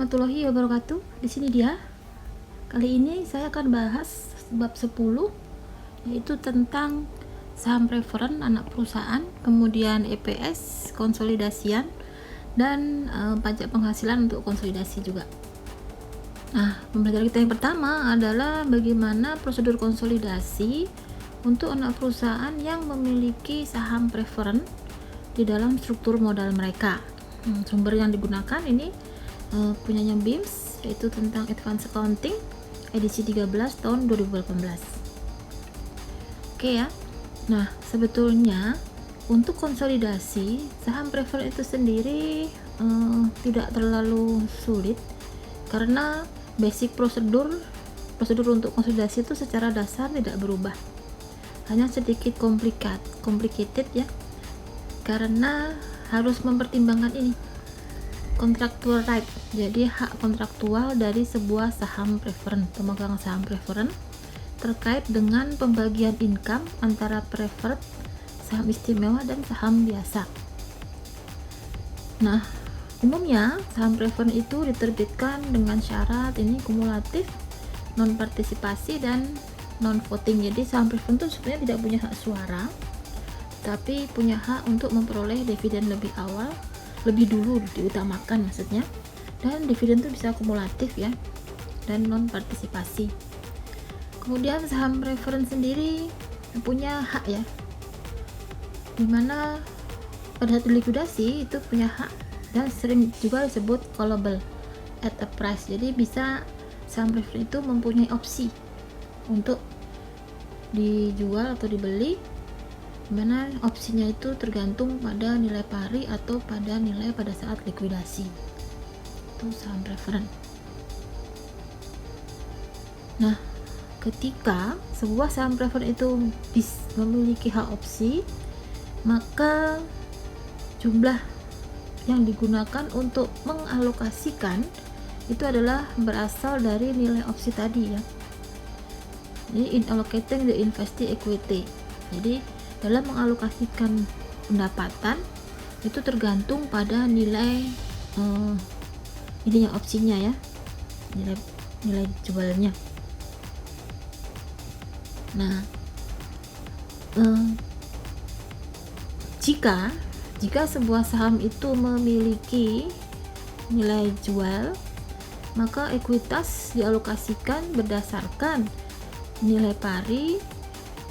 warahmatullahi wabarakatuh. Di sini dia. Kali ini saya akan bahas bab 10, yaitu tentang saham preferen anak perusahaan, kemudian EPS konsolidasian, dan pajak penghasilan untuk konsolidasi juga. Nah, pembelajaran kita yang pertama adalah bagaimana prosedur konsolidasi untuk anak perusahaan yang memiliki saham preferen di dalam struktur modal mereka. Sumber yang digunakan ini punyanya BIMS, yaitu tentang Advanced Accounting edisi 13 tahun 2018. Oke ya. Nah, sebetulnya untuk konsolidasi saham preferen itu sendiri tidak terlalu sulit, karena basic prosedur untuk konsolidasi itu secara dasar tidak berubah. Hanya sedikit complicated ya, karena harus mempertimbangkan ini contractual right, jadi hak kontraktual dari sebuah saham preferen, pemegang saham preferen, terkait dengan pembagian income antara preferred, saham istimewa, dan saham biasa. Nah, umumnya saham preferen itu diterbitkan dengan syarat ini kumulatif, non partisipasi, dan non voting. Jadi saham preferen itu sebenarnya tidak punya hak suara, tapi punya hak untuk memperoleh dividen lebih dulu diutamakan maksudnya, dan dividen itu bisa kumulatif ya, dan non partisipasi. Kemudian saham preferen sendiri punya hak ya, dimana pada saat likuidasi itu punya hak, dan sering juga disebut callable at a price. Jadi bisa saham preferen itu mempunyai opsi untuk dijual atau dibeli, dimana opsinya itu tergantung pada nilai pari atau pada nilai pada saat likuidasi. Itu saham preferen. Nah, ketika sebuah saham preferen itu memiliki hak opsi, maka jumlah yang digunakan untuk mengalokasikan itu adalah berasal dari nilai opsi tadi ya. Jadi in allocating the invested equity, jadi dalam mengalokasikan pendapatan itu tergantung pada nilai ininya, opsinya ya, nilai jualnya. Nah, jika sebuah saham itu memiliki nilai jual, maka ekuitas dialokasikan berdasarkan nilai pari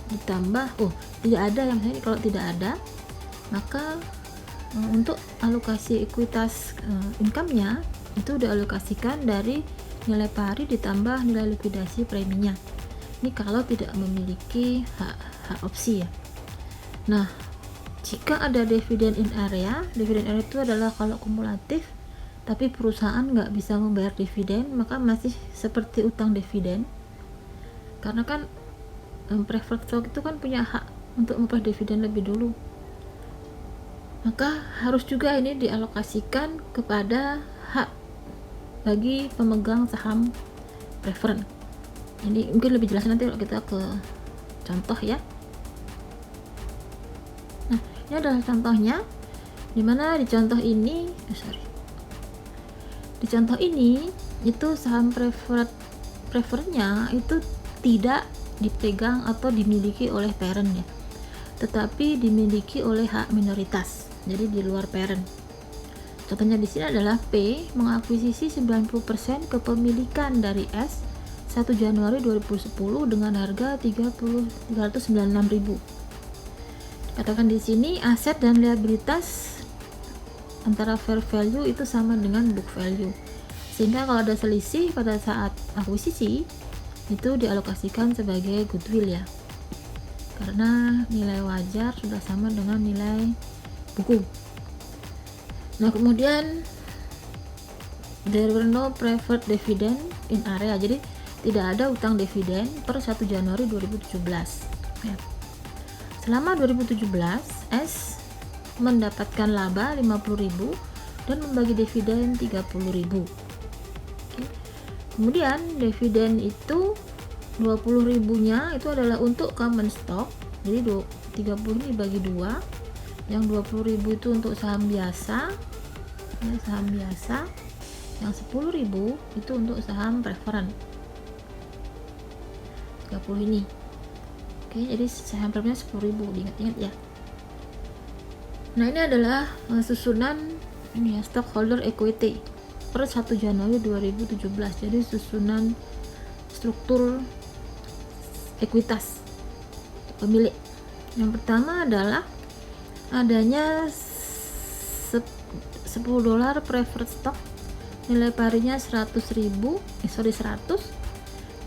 ditambah tidak ada yang ini. Kalau tidak ada, maka untuk alokasi ekuitas income-nya itu dialokasikan dari nilai pari ditambah nilai likuidasi preminya. Ini kalau tidak memiliki hak opsi ya. Nah, jika ada dividen in area itu adalah kalau kumulatif tapi perusahaan nggak bisa membayar dividen, maka masih seperti utang dividen, karena kan preferred stock itu kan punya hak untuk membayar dividen lebih dulu, maka harus juga ini dialokasikan kepada hak bagi pemegang saham preferen. Ini mungkin lebih jelas nanti kalau kita ke contoh ya. Nah, ini adalah contohnya, dimana di contoh ini di contoh ini itu saham preferennya itu tidak dipegang atau dimiliki oleh parent ya, tetapi dimiliki oleh hak minoritas, jadi di luar parent. Contohnya di sini adalah P mengakuisisi 90% kepemilikan dari S 1 Januari 2010 dengan harga 396.000. Katakan di sini aset dan liabilitas antara fair value itu sama dengan book value, sehingga kalau ada selisih pada saat akuisisi itu dialokasikan sebagai goodwill ya, karena nilai wajar sudah sama dengan nilai buku. Nah, kemudian there were no preferred dividend in area, jadi tidak ada utang dividen per 1 Januari 2017 ya. Selama 2017 S mendapatkan laba 50.000 dan membagi dividen 30.000. Kemudian dividen itu 20.000 nya itu adalah untuk common stock, jadi 30 dibagi 2, yang 20.000 itu untuk saham biasa ya, Yang 10.000 itu untuk saham preferred 30 ini. Oke, jadi saham preferred 10.000, diingat-ingat ya. Nah, ini adalah susunan ini ya, stockholder equity per 1 Januari 2017. Jadi susunan struktur ekuitas pemilik. Yang pertama adalah adanya $10 preferred stock, nilai parinya 100.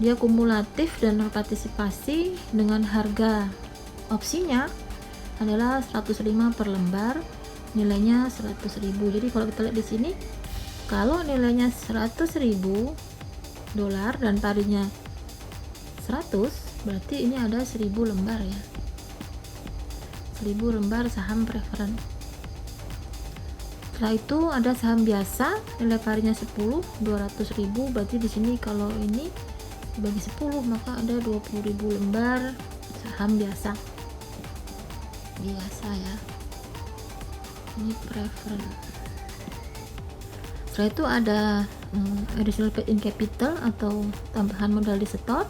Dia kumulatif dan berpartisipasi dengan harga opsinya adalah 105 per lembar, nilainya 100.000. Jadi kalau kita lihat di sini, kalau nilainya $100.000 dan parinya 100, berarti ini ada 1000 lembar ya, 1000 lembar saham preferred. Setelah itu ada saham biasa, nilai parinya 10, 200.000. Berarti di sini kalau ini dibagi 10 maka ada 20.000 lembar saham biasa ya. Ini preferred. Setelah itu ada additional paid in capital atau tambahan modal di store,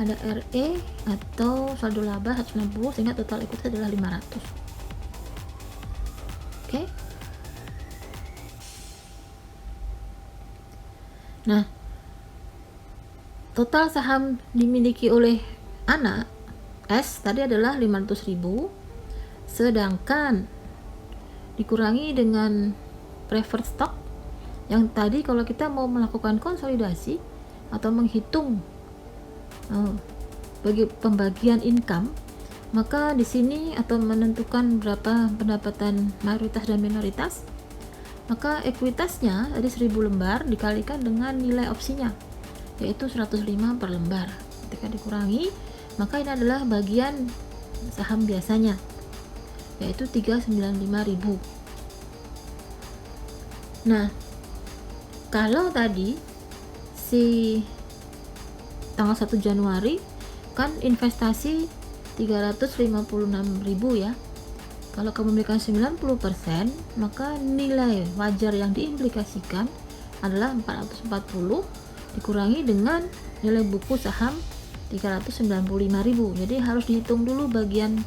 ada RE atau saldo laba 160, sehingga total ekuitas adalah 500. Oke. Nah, total saham dimiliki oleh anak S tadi adalah 500.000, sedangkan dikurangi dengan preferred stock yang tadi kalau kita mau melakukan konsolidasi atau menghitung bagi pembagian income, maka di sini atau menentukan berapa pendapatan mayoritas dan minoritas, maka ekuitasnya dari 1000 lembar dikalikan dengan nilai opsinya, yaitu 105 per lembar. Ketika dikurangi, maka ini adalah bagian saham biasanya, yaitu 395.000. Nah, kalau tadi si tanggal 1 Januari kan investasi 356.000 ya. Kalau kepemilikan 90%, maka nilai wajar yang diimplikasikan adalah 440 dikurangi dengan nilai buku saham 395.000. Jadi harus dihitung dulu bagian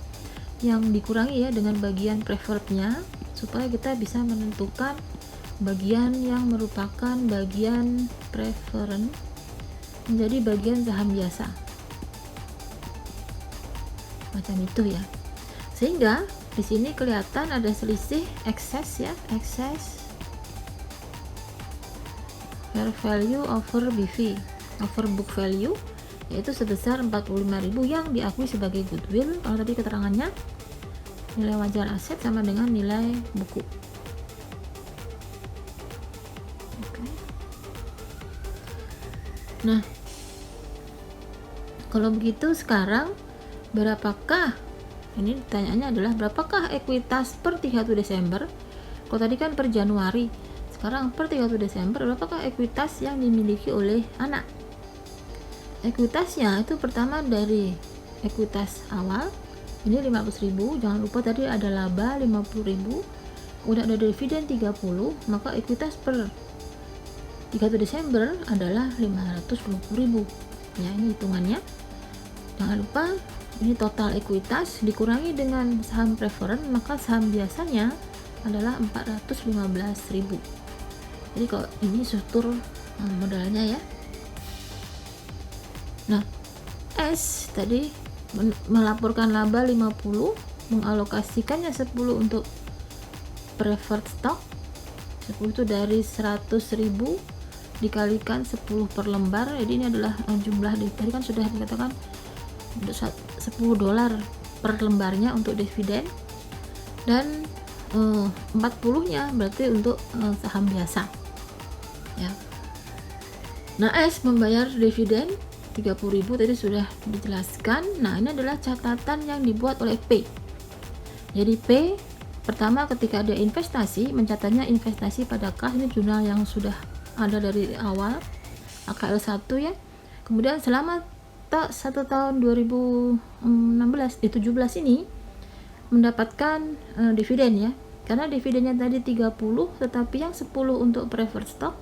yang dikurangi ya dengan bagian preferrednya, supaya kita bisa menentukan bagian yang merupakan bagian preferred menjadi bagian saham biasa, macam itu ya. Sehingga di sini kelihatan ada selisih excess ya, excess fair value over BV, over book value, yaitu sebesar 45.000 yang diakui sebagai goodwill. Kalau tadi keterangannya nilai wajar aset sama dengan nilai buku. Okay. Nah, kalau begitu sekarang berapakah, ini pertanyaannya adalah berapakah ekuitas per 31 Desember? Kalau tadi kan per Januari, sekarang per 31 Desember berapakah ekuitas yang dimiliki oleh anak? Ekuitasnya itu pertama dari ekuitas awal, ini 500.000, jangan lupa tadi ada laba 50.000, udah ada dividen 30, maka ekuitas per 31 Desember adalah 520.000 ya, ini hitungannya. Jangan lupa ini total ekuitas dikurangi dengan saham preferred, maka saham biasanya adalah 415.000. Jadi kalau ini struktur modalnya ya. Nah, S tadi melaporkan laba 50, mengalokasikannya 10 untuk preferred stock. 10 itu dari 100.000 dikalikan 10 per lembar. Jadi ini adalah jumlah, tadi kan sudah dikatakan $10 per lembarnya untuk dividen, dan 40-nya berarti untuk saham biasa ya. Nah, S membayar dividen 30.000 tadi sudah dijelaskan. Nah, ini adalah catatan yang dibuat oleh P. Jadi P pertama ketika ada investasi, mencatatnya investasi pada kas, ini jurnal yang sudah ada dari awal AKL 1 ya. Kemudian selama 1 tahun 2017 ini mendapatkan dividen ya, karena dividennya tadi 30, tetapi yang 10 untuk preferred stock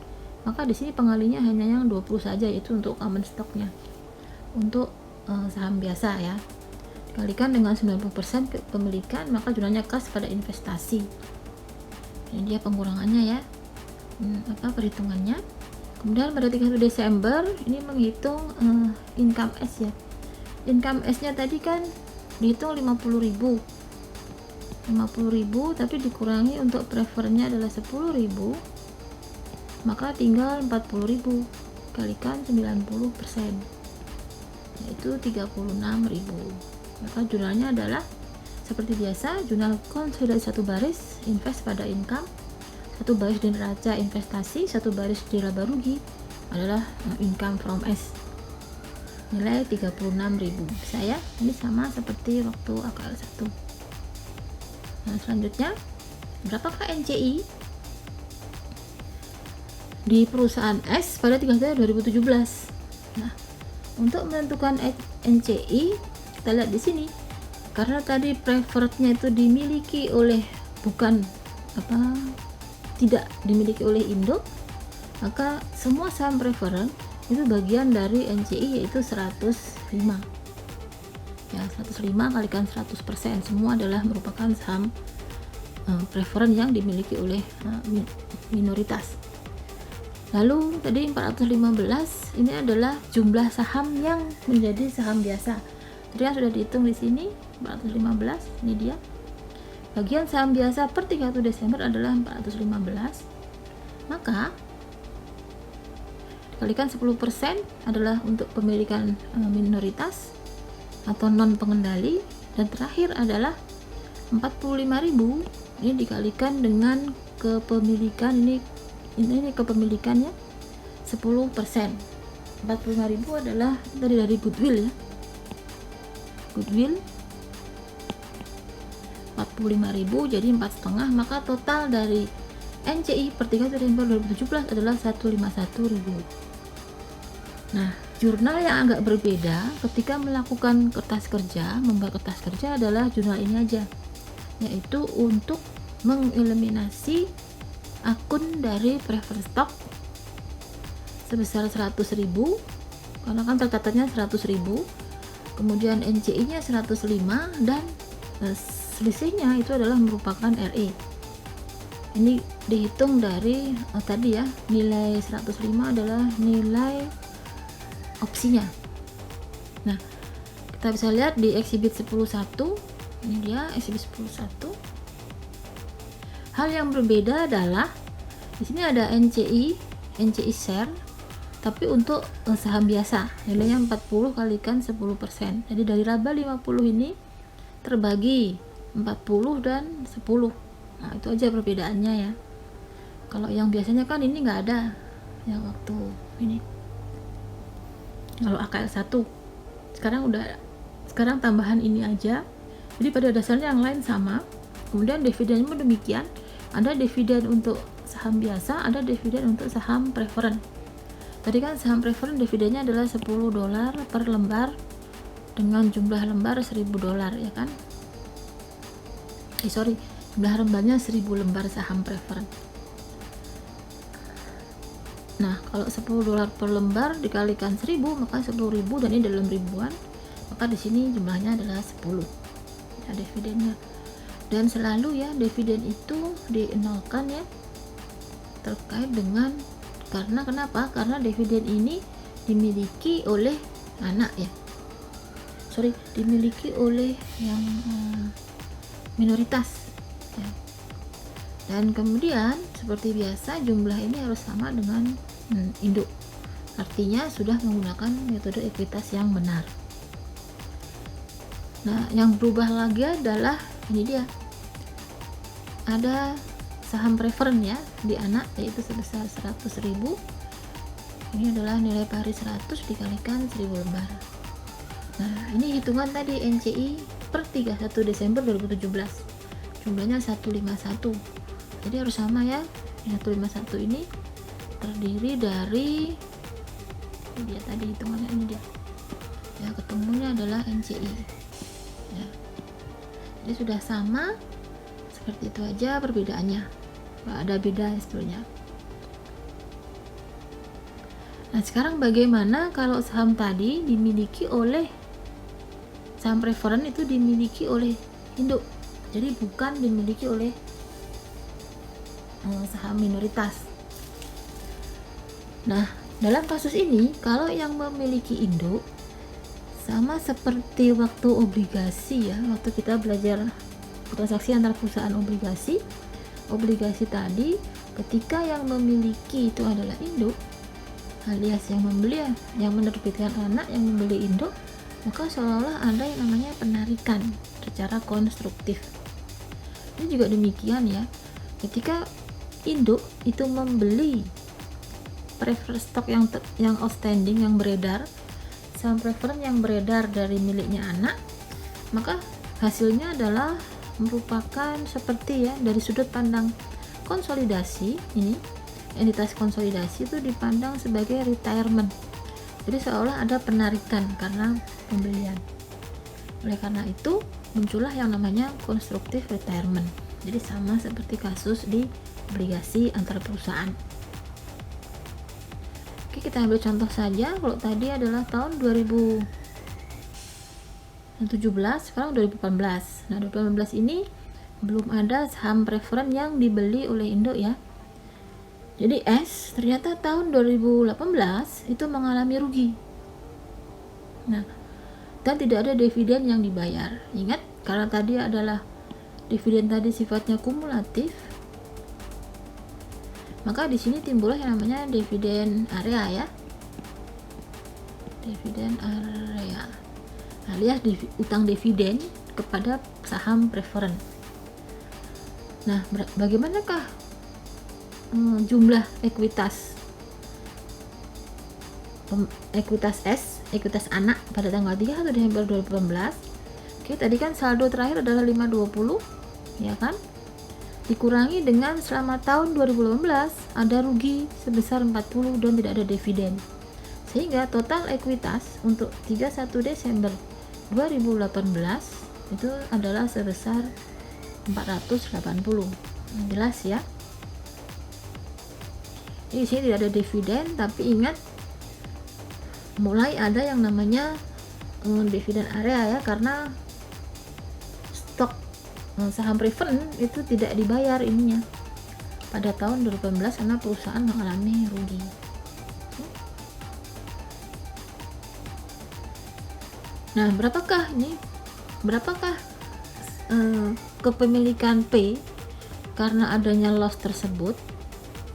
maka di sini pengalinya hanya yang 20 saja, yaitu untuk common stocknya. Untuk saham biasa ya, dikalikan dengan 90% kepemilikan, maka jurnalnya kas pada investasi. Ini dia pengurangannya ya, perhitungannya. Kemudian pada 31 Desember ini menghitung income S ya. Income S nya tadi kan dihitung 50.000, tapi dikurangi untuk prefernya adalah 10.000, maka tinggal 40.000 kalikan 90%, yaitu 36.000. Maka jurnalnya adalah seperti biasa, jurnal konsolidasi satu baris invest pada income, satu baris di neraca investasi, satu baris di laba rugi adalah income from S, nilai 36.000. Bisa ya, ini sama seperti waktu AKL 1. Nah selanjutnya, berapakah NCI di perusahaan S pada 3 September 2017? Nah, untuk menentukan NCI kita lihat di sini, karena tadi preferrednya itu dimiliki oleh tidak dimiliki oleh Indo, maka semua saham preferred itu bagian dari NCI, yaitu 105 ya. 105 kalikan 100%, semua adalah merupakan saham preferred yang dimiliki oleh minoritas. Lalu tadi 415 ini adalah jumlah saham yang menjadi saham biasa. Tadi kan sudah dihitung di sini 415, ini dia. Bagian saham biasa per 31 Desember adalah 415. Maka dikalikan 10% adalah untuk pemilikan minoritas atau non pengendali, dan terakhir adalah 45.000 ini dikalikan dengan kepemilikan, ini kepemilikannya 10%. 45.000 adalah dari goodwill ya. Goodwill 45.000 jadi 4,5, maka total dari NCI per 3 September 2017 adalah 151.000. Nah, jurnal yang agak berbeda ketika melakukan kertas kerja, membuat kertas kerja adalah jurnal ini aja, yaitu untuk mengeliminasi akun dari preferred stock sebesar 100.000, karena kan tercatatnya 100.000, kemudian NCI nya 105, dan selisihnya itu adalah merupakan RE. Ini dihitung dari tadi ya, nilai 105 adalah nilai opsinya. Nah, kita bisa lihat di exhibit 10.1, ini dia exhibit 10.1. Hal yang berbeda adalah di sini ada NCI share, tapi untuk saham biasa nilainya 40 kalikan 10%. Jadi dari laba 50 ini terbagi 40 dan 10. Nah, itu aja perbedaannya ya. Kalau yang biasanya kan ini nggak ada yang waktu ini. Kalau AKL 1 sekarang tambahan ini aja. Jadi pada dasarnya yang lain sama. Kemudian dividennya pun demikian. Ada dividen untuk saham biasa, ada dividen untuk saham preferred. Tadi kan saham preferred dividennya adalah $10 per lembar dengan jumlah lembar $1.000 ya kan. Jumlah lembarnya 1.000 lembar saham preferred. Nah, kalau $10 per lembar dikalikan 1.000 maka 10.000, dan ini dalam ribuan, maka di sini jumlahnya adalah 10 ya dividennya. Dan selalu ya dividen itu dienolkan ya, terkait dengan, karena kenapa? Karena dividen ini dimiliki oleh anak ya, dimiliki oleh yang minoritas ya. Dan kemudian seperti biasa jumlah ini harus sama dengan induk, artinya sudah menggunakan metode ekuitas yang benar. Nah, yang berubah lagi adalah ini dia, ada saham preferred ya di anak, yaitu sebesar 100.000. Ini adalah nilai pari 100 dikalikan 1.000 lembar. Nah, ini hitungan tadi NCI per 31 Desember 2017, jumlahnya 151. Jadi harus sama ya. 151 ini terdiri dari ini dia tadi hitungannya, ini dia ya, ketemunya adalah NCI ya. Jadi sudah sama, seperti itu aja perbedaannya, nggak ada beda sebetulnya. Nah, sekarang bagaimana kalau saham tadi dimiliki oleh saham preferen itu dimiliki oleh induk, jadi bukan dimiliki oleh saham minoritas. Nah, dalam kasus ini kalau yang memiliki induk sama seperti waktu obligasi ya, waktu kita belajar transaksi antara perusahaan obligasi tadi, ketika yang memiliki itu adalah induk alias yang membeli, yang menerbitkan anak yang membeli induk, maka seolah-olah ada yang namanya penarikan secara konstruktif. Ini juga demikian ya, ketika induk itu membeli preferred stock yang outstanding, yang beredar, saham preferen yang beredar dari miliknya anak, maka hasilnya adalah merupakan seperti ya, dari sudut pandang konsolidasi, ini entitas konsolidasi itu dipandang sebagai retirement, jadi seolah ada penarikan karena pembelian. Oleh karena itu muncullah yang namanya constructive retirement, jadi sama seperti kasus di obligasi antar perusahaan. Oke, kita ambil contoh saja. Kalau tadi adalah tahun 2017, sekarang 2018. Nah, 2018 ini belum ada saham preferen yang dibeli oleh induk ya. Jadi S ternyata tahun 2018 itu mengalami rugi. Nah, dan tidak ada dividen yang dibayar. Ingat, karena tadi adalah dividen tadi sifatnya kumulatif, maka di sini timbullah yang namanya dividen area ya, dividen area alias utang dividen kepada saham preferen. Nah, bagaimanakah jumlah ekuitas S, ekuitas anak pada tanggal 31 Desember 2018? Oke, tadi kan saldo terakhir adalah 520 ya kan, dikurangi dengan selama tahun 2018 ada rugi sebesar 40 dan tidak ada dividen, sehingga total ekuitas untuk 31 Desember 2018 itu adalah sebesar 480. Jelas ya. Di sini tidak ada dividen, tapi ingat mulai ada yang namanya dividen area ya, karena stok saham preferen itu tidak dibayar ininya pada tahun 2018 karena perusahaan mengalami rugi. Nah, berapakah kepemilikan P karena adanya loss tersebut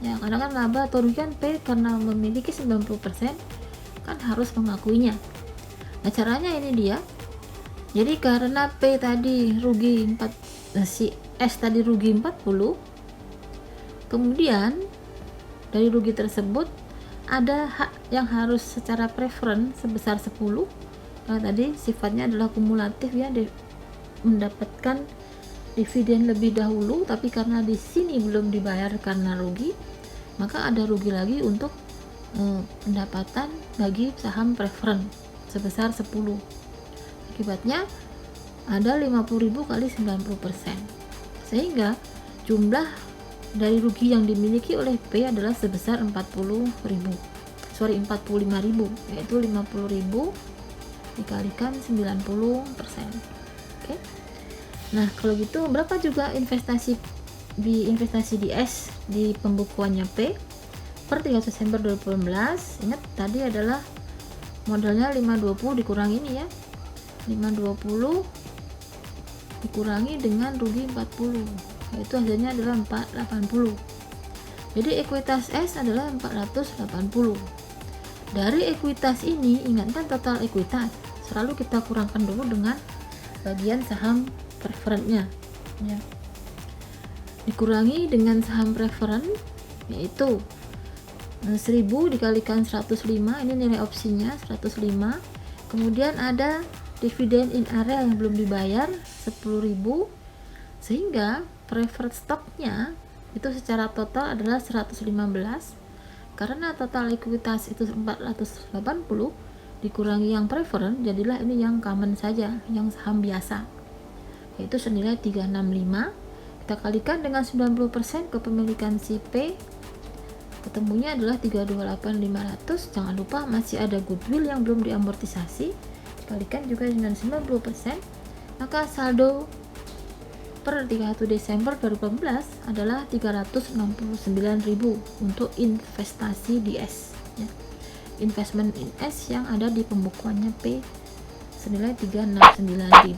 ya, karena kan laba atau rugi kan P karena memiliki 90% kan harus mengakuinya. Nah, caranya ini dia. Jadi karena P tadi rugi si S tadi rugi 40, kemudian dari rugi tersebut ada hak yang harus secara preferen sebesar 10, karena tadi sifatnya adalah kumulatif ya, mendapatkan dividen lebih dahulu, tapi karena di sini belum dibayar karena rugi, maka ada rugi lagi untuk pendapatan bagi saham preferen sebesar 10. Akibatnya ada 50.000 kali 90%, sehingga jumlah dari rugi yang dimiliki oleh P adalah sebesar 45.000, yaitu 50.000 dikalikan 90%. Oke. Nah, kalau gitu berapa juga investasi di S di pembukuannya P per 31 Desember 2018? Ingat tadi adalah modalnya 520 dikurangi ini ya, 520 dikurangi dengan rugi 40, yaitu hasilnya adalah 480. Jadi ekuitas S adalah 480. Dari ekuitas ini, ingatkan total ekuitas selalu kita kurangkan dulu dengan bagian saham preferennya ya. Dikurangi dengan saham preferen, yaitu 1000 dikalikan 105, ini nilai opsinya 105. Kemudian ada dividen in area yang belum dibayar 10.000, sehingga preferred stocknya itu secara total adalah 115. Karena total ekuitas itu 480 dikurangi yang preferen, jadilah ini yang common saja, yang saham biasa, yaitu senilai 365. Kita kalikan dengan 90% kepemilikan si P, ketemunya adalah 328.500. Jangan lupa masih ada goodwill yang belum diamortisasi, dikalikan juga dengan 90%, maka saldo per 31 Desember 2018 adalah 369.000 untuk investasi di S ya. Investment in S yang ada di pembukuannya P senilai 369.000.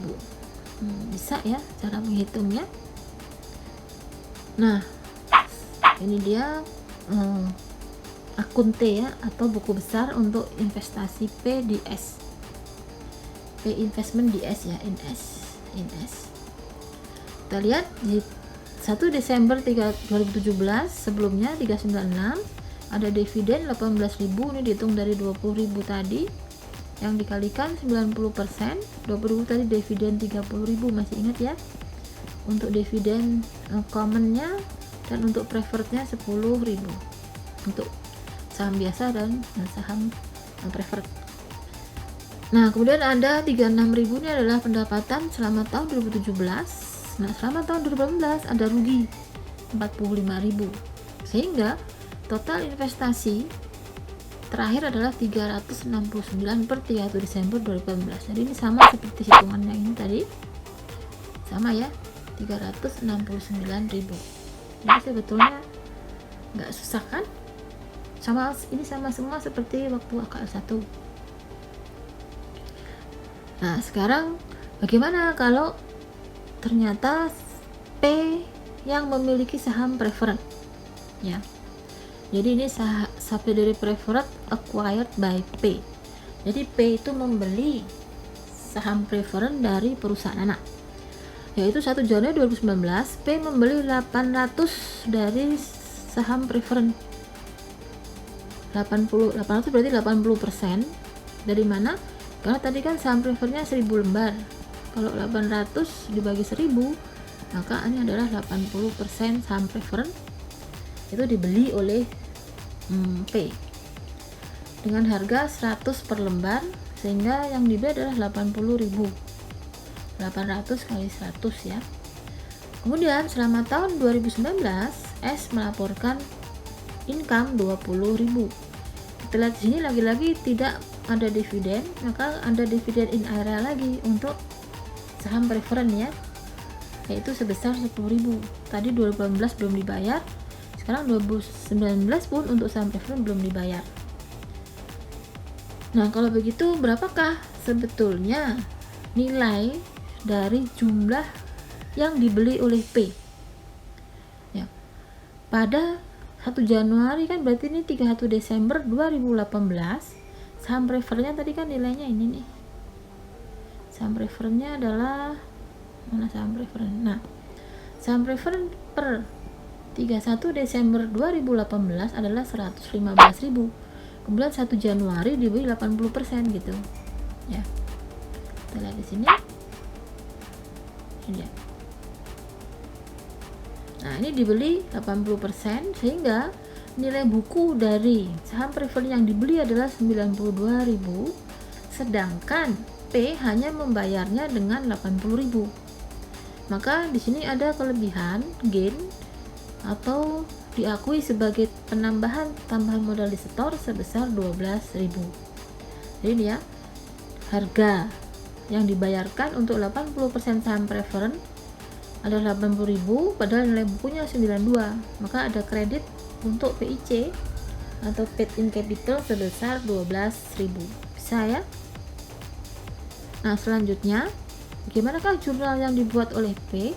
Bisa ya cara menghitungnya. Nah, ini dia akun T ya, atau buku besar untuk investasi P di S. P investment di S ya, in S. Kita lihat di 1 Desember 2017 sebelumnya 396, ada dividen 18.000, ini dihitung dari 20.000 tadi yang dikalikan 90%. 20.000 tadi dividen 30.000, masih ingat ya. Untuk dividen commonnya dan untuk preferrednya 10.000 untuk saham biasa dan saham preferred. Nah, kemudian ada 36.000 ini adalah pendapatan selama tahun 2017. Nah, selama tahun 2018 ada rugi 45.000, sehingga total investasi terakhir adalah 369 per 31 Desember 2018. Jadi ini sama seperti hitungan yang ini tadi, sama ya, 369.000. Jadi sebetulnya nggak susah kan? Ini sama semua seperti waktu AKL 1. Nah, sekarang bagaimana kalau ternyata P yang memiliki saham preferred ya. Jadi ini subsidiary preferred acquired by P. Jadi P itu membeli saham preferred dari perusahaan anak, yaitu 1 Januari 2019 P membeli 800 dari saham preferred. 800 berarti 80%. Dari mana? Karena tadi kan saham preferrednya 1000 lembar. Kalau 800 dibagi 1000, maka ini adalah 80% saham preferred itu dibeli oleh P dengan harga 100 per lembar, sehingga yang dibeli adalah 80.000. 800 kali 100 ya. Kemudian selama tahun 2019 S melaporkan income 20.000. Kita lihat di sini lagi-lagi tidak ada dividen, maka ada dividen in area lagi untuk saham preferred ya, yaitu sebesar 10.000. Tadi 2018 belum dibayar, sekarang 2019 pun untuk saham preferred belum dibayar. Nah, kalau begitu berapakah sebetulnya nilai dari jumlah yang dibeli oleh P ya, pada 1 Januari kan berarti ini 31 Desember 2018. Saham preferrednya tadi kan nilainya ini nih, saham preferrednya adalah mana saham preferred? Nah, saham preferred per 31 Desember 2018 adalah 115.000. Kemudian 1 Januari dibeli 80% gitu ya. Kita lihat di sini. Ini ya. Nah, ini dibeli 80%, sehingga nilai buku dari saham preferred yang dibeli adalah 92.000, sedangkan P hanya membayarnya dengan 80.000. Maka di sini ada kelebihan gain atau diakui sebagai tambahan modal di setor sebesar 12.000. Jadi ya, harga yang dibayarkan untuk 80% saham preferred adalah 80.000, padahal nilai bukunya 92. Maka ada kredit untuk PIC atau paid in capital sebesar 12.000. Bisa ya? Nah, selanjutnya, bagaimanakah jurnal yang dibuat oleh P?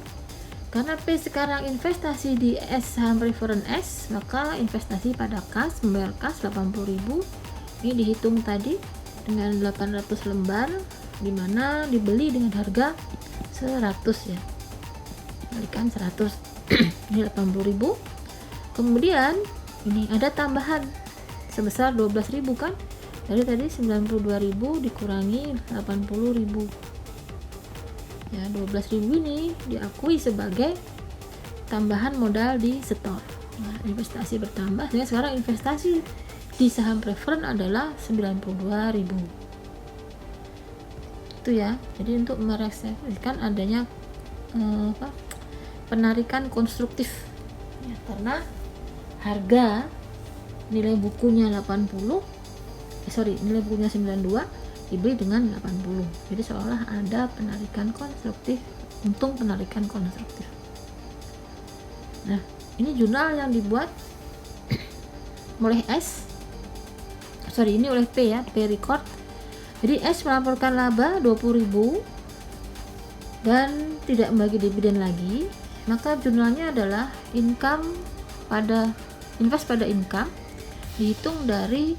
Karena P sekarang investasi di S saham preferred S, maka investasi pada kas, membayar kas 80.000. Ini dihitung tadi dengan 800 lembar, di mana dibeli dengan harga 100 ya. Kalikan 100. Ini 80.000. Kemudian ini ada tambahan sebesar 12.000 kan? Dari tadi 92.000 dikurangi 80.000. Ya, 12.000 ini diakui sebagai tambahan modal di setor. Nah, investasi bertambah, sehingga sekarang investasi di saham preferred adalah 92.000. Itu ya. Jadi untuk merealisasikan adanya penarikan konstruktif ya, karena harga nilai bukunya 80, nilai bukunya 92 dibeli dengan 80. Jadi seolah ada penarikan konstruktif, untung penarikan konstruktif. Nah, ini jurnal yang dibuat oleh ini oleh P ya, P record. Jadi S melaporkan laba 20.000 dan tidak membagi dividen lagi, maka jurnalnya adalah invest pada income dihitung dari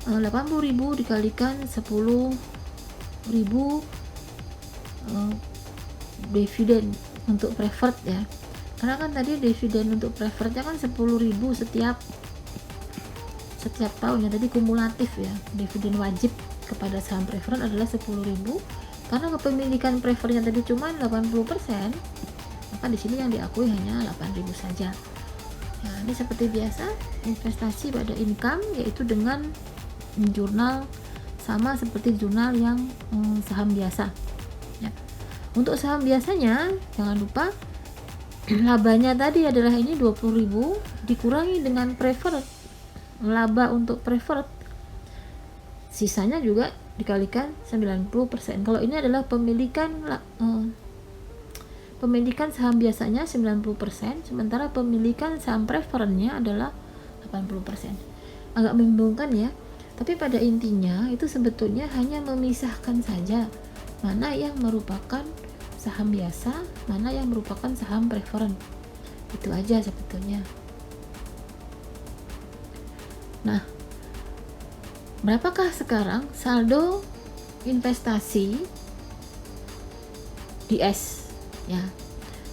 80.000 dikalikan 10.000 dividen untuk preferred ya. Karena kan tadi dividen untuk preferrednya kan 10.000 setiap tahun ya, tadi kumulatif ya. Dividen wajib kepada saham preferred adalah 10.000. Karena kepemilikan preferrednya tadi cuma 80%, maka di sini yang diakui hanya 8.000 saja. Ya, ini seperti biasa investasi pada income, yaitu dengan jurnal sama seperti jurnal yang saham biasa ya. Untuk saham biasanya jangan lupa labanya tadi adalah ini 20.000 dikurangi dengan preferred, laba untuk preferred sisanya juga dikalikan 90%. Kalau ini adalah pemilikan saham biasanya 90%, sementara pemilikan saham preferennya adalah 80%. Agak membingungkan ya, tapi pada intinya itu sebetulnya hanya memisahkan saja mana yang merupakan saham biasa, mana yang merupakan saham preferen. Itu aja sebetulnya. Nah, berapakah sekarang saldo investasi di S ya?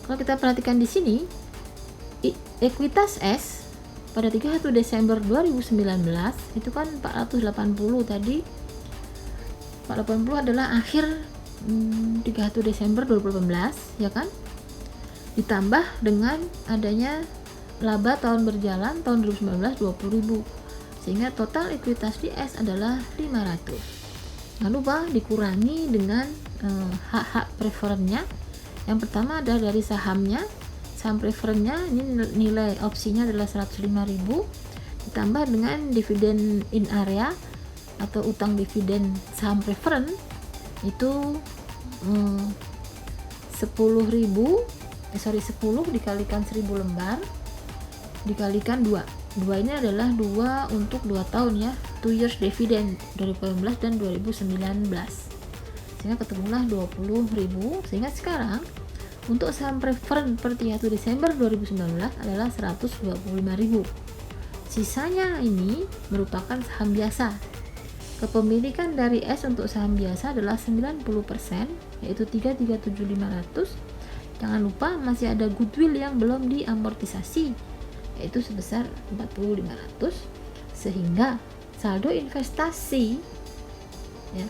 Kalau kita perhatikan di sini, ekuitas S pada 31 Desember 2019 itu kan 480 tadi. 480 adalah akhir 31 Desember 2018 ya kan, ditambah dengan adanya laba tahun berjalan tahun 2019 20.000, sehingga total ekuitas di S adalah 500. Jangan lupa dikurangi dengan hak-hak preferennya. Yang pertama adalah dari sahamnya, saham preferennya ini nilai opsinya adalah 105.000, ditambah dengan dividen in area atau utang dividen saham preferen itu 10 dikalikan 1000 lembar dikalikan 2 ini adalah 2 untuk 2 tahun ya, 2 years dividend 2018 dan 2019, sehingga ketemulah 20.000. Sehingga sekarang untuk saham preferen per 31 Desember 2019 adalah 125.000. Sisanya ini merupakan saham biasa. Kepemilikan dari S untuk saham biasa adalah 90%, yaitu 337.500. Jangan lupa masih ada goodwill yang belum diamortisasi, yaitu sebesar 40.500, sehingga saldo investasi ya,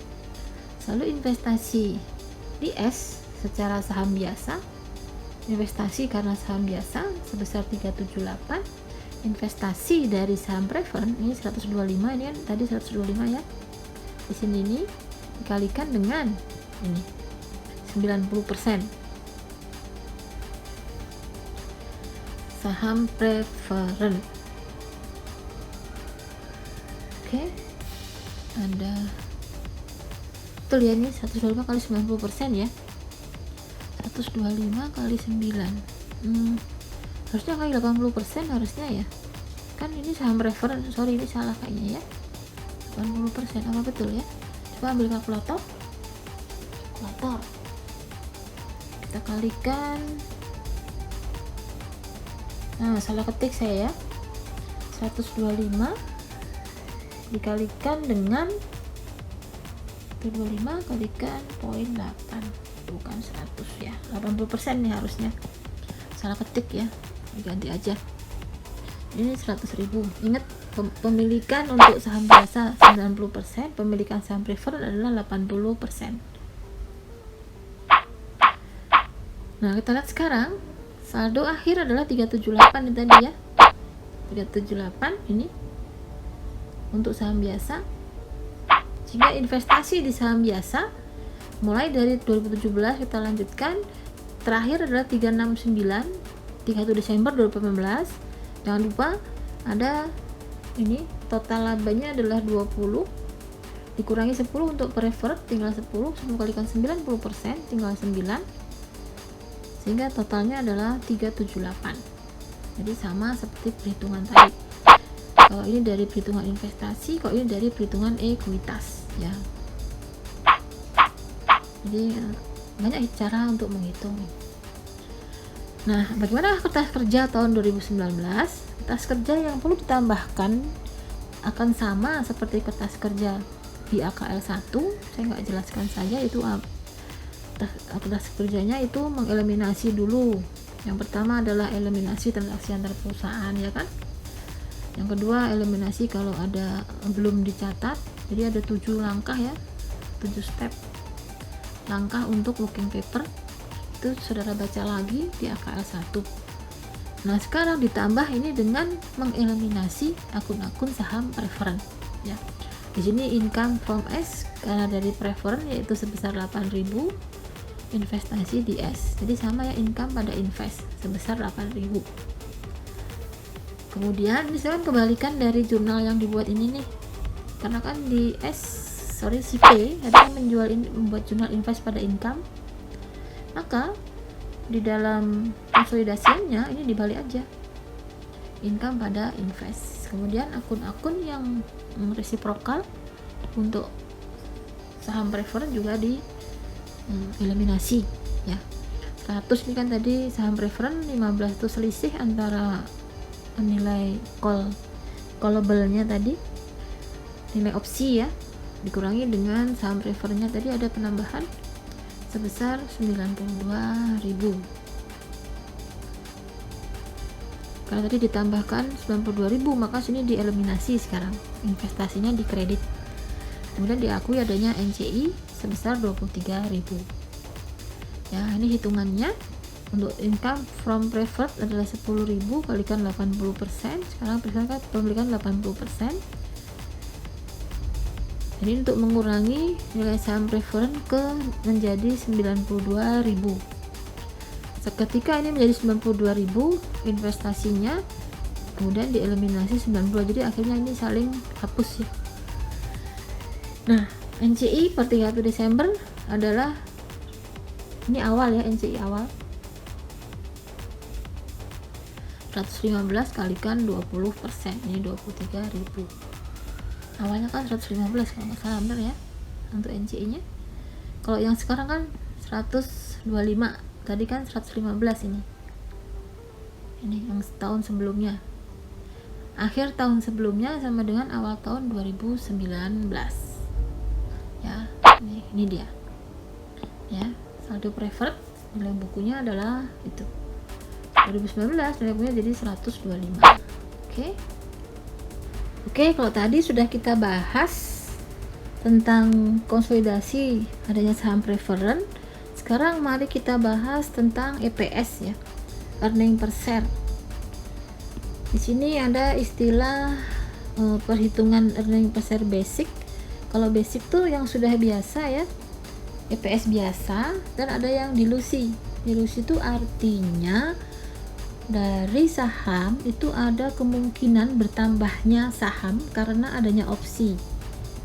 saldo investasi di S secara saham biasa, investasi karena saham biasa sebesar 378, investasi dari saham preferen ini 125, ini kan tadi 125 ya, di sini ini dikalikan dengan ini 90% saham preferen. Oke, ada betul ya, ini 125 kali 90% ya, 125 kali 9 harusnya kali 80% harusnya ya, kan ini saham preferen, sorry ini salah kayaknya ya, 80% apa betul ya? Coba ambil kalkulator, kita kalikan. Nah, salah ketik saya ya, 125 dikalikan dengan 125 kalikan 0,8, bukan 100 ya, 80% nih harusnya, salah ketik ya, ganti aja, ini 100.000. Ingat, pemilikan untuk saham biasa 90%, pemilikan saham preferred adalah 80%. Nah, kita lihat sekarang saldo akhir adalah 378 ini tadi ya, 378 ini untuk saham biasa, sehingga investasi di saham biasa mulai dari 2017 kita lanjutkan, terakhir adalah 369 31 Desember 2018. Jangan lupa ada ini total labanya adalah 20, dikurangi 10 untuk preferred tinggal 10, sama kalikan 90% tinggal 9, sehingga totalnya adalah 378. Jadi sama seperti perhitungan tadi. Kalau ini dari perhitungan investasi, kalau ini dari perhitungan ekuitas ya. Jadi banyak cara untuk menghitung. Nah, bagaimana kertas kerja tahun 2019? Kertas kerja yang perlu ditambahkan akan sama seperti kertas kerja di AKL 1. Saya nggak jelaskan saja itu kertas kerjanya itu mengeliminasi dulu. Yang pertama adalah eliminasi transaksi antar perusahaan ya kan. Yang kedua eliminasi kalau ada belum dicatat. Jadi ada 7 langkah ya, 7 step langkah untuk working paper. Itu saudara baca lagi di AKL 1. Nah, sekarang ditambah ini dengan mengeliminasi akun-akun saham preferen ya. Di sini income from S karena dari preferen yaitu sebesar 8.000, investasi di S. Jadi sama ya, income pada invest sebesar 8.000. Kemudian misalkan kebalikan dari jurnal yang dibuat ini nih. Karena kan di si P ada yang membuat jurnal invest pada income. Maka di dalam konsolidasinya ini dibalik aja, income pada invest. Kemudian akun-akun yang resiprokal untuk saham preferen juga di eliminasi ya. 100 ini kan tadi saham preferen, 15 itu selisih antara nilai callable-nya tadi, nilai opsi ya, dikurangi dengan saham preferennya tadi ada penambahan sebesar 92.000. Karena tadi ditambahkan 92.000, maka sini dieliminasi, sekarang investasinya dikredit. Kemudian diakui adanya NCI sebesar 23.000. Ya, ini hitungannya untuk income from preferred adalah 10.000 kalikan 80%. Sekarang pemilikan 80%. Jadi untuk mengurangi nilai saham preferen menjadi 92.000. Seketika ini menjadi 92.000 investasinya, kemudian dieliminasi 92. Jadi akhirnya ini saling hapus ya. Nah, NCI per 31 Desember adalah ini awal ya, NCI awal 115 kalikan 20%, ini 23.000. Awalnya kan 115 kalau nggak salah, bener ya untuk NCI nya. Kalau yang sekarang kan 125, tadi kan 115 ini yang setahun sebelumnya, akhir tahun sebelumnya sama dengan awal tahun 2019 ya. Ini dia ya, saldo preferred nilai bukunya adalah itu 2019, nilai bukunya jadi 125. Oke, kalau tadi sudah kita bahas tentang konsolidasi adanya saham preferen, sekarang mari kita bahas tentang EPS ya, earning per share. Di sini ada istilah perhitungan earning per share basic. Kalau basic tuh yang sudah biasa ya, EPS biasa, dan ada yang dilusi. Dilusi itu artinya dari saham itu ada kemungkinan bertambahnya saham karena adanya opsi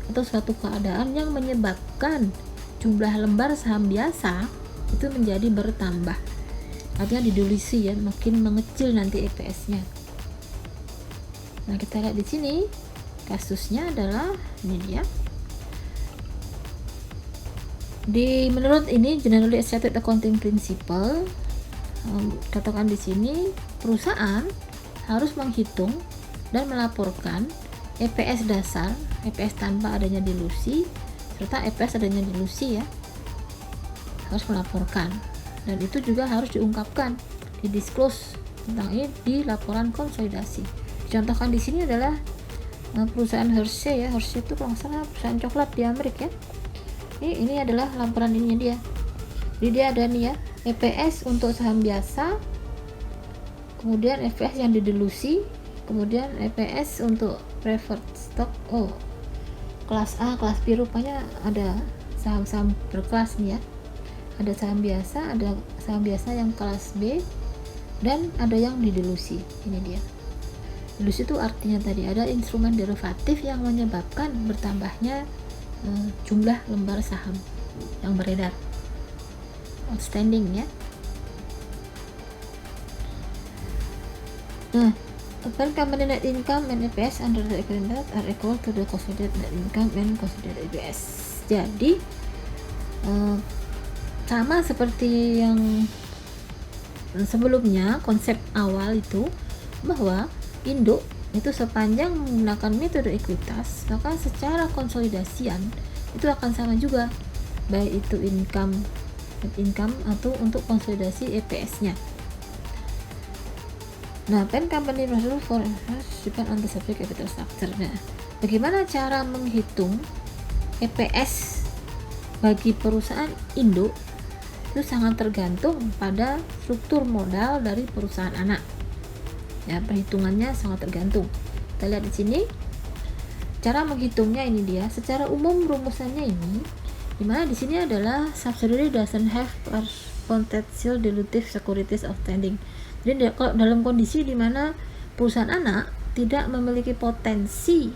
atau suatu keadaan yang menyebabkan jumlah lembar saham biasa itu menjadi bertambah. Artinya dilusi ya, makin mengecil nanti EPS-nya. Nah, kita lihat di sini kasusnya adalah ini dia. Menurut ini generally accepted accounting principle, katakan di sini perusahaan harus menghitung dan melaporkan EPS dasar, EPS tanpa adanya dilusi, serta EPS adanya dilusi ya, harus melaporkan, dan itu juga harus diungkapkan, didisclose tentang ini di laporan konsolidasi. Contohkan di sini adalah perusahaan Hershey ya. Hershey itu kalau nggak salah perusahaan coklat di Amerika ya. Ini adalah laporan ininya dia. Jadi dia ada nih ya, EPS untuk saham biasa, kemudian EPS yang didelusi, kemudian EPS untuk preferred stock, kelas A, kelas B, rupanya ada saham-saham berkelas nih ya. Ada saham biasa yang kelas B, dan ada yang didelusi. Ini dia. Dilusi itu artinya tadi ada instrumen derivatif yang menyebabkan bertambahnya jumlah lembar saham yang beredar outstanding ya. Nah, when company net income and EPS under the agreement are equal to the consolidated net income and consolidated EPS. Jadi sama seperti yang sebelumnya, konsep awal itu bahwa induk itu sepanjang menggunakan metode ekuitas, maka secara konsolidasian itu akan sama juga, baik itu net income atau untuk konsolidasi EPS-nya. Nah, pen company measure for depend on the subject capital structure. Nah, bagaimana cara menghitung EPS bagi perusahaan induk itu sangat tergantung pada struktur modal dari perusahaan anak. Ya, perhitungannya sangat tergantung. Kita lihat di sini cara menghitungnya. Ini dia. Secara umum rumusannya ini, dimana di sini adalah subsidiary doesn't have potential dilutive securities outstanding. Jadi kalau dalam kondisi dimana perusahaan anak tidak memiliki potensi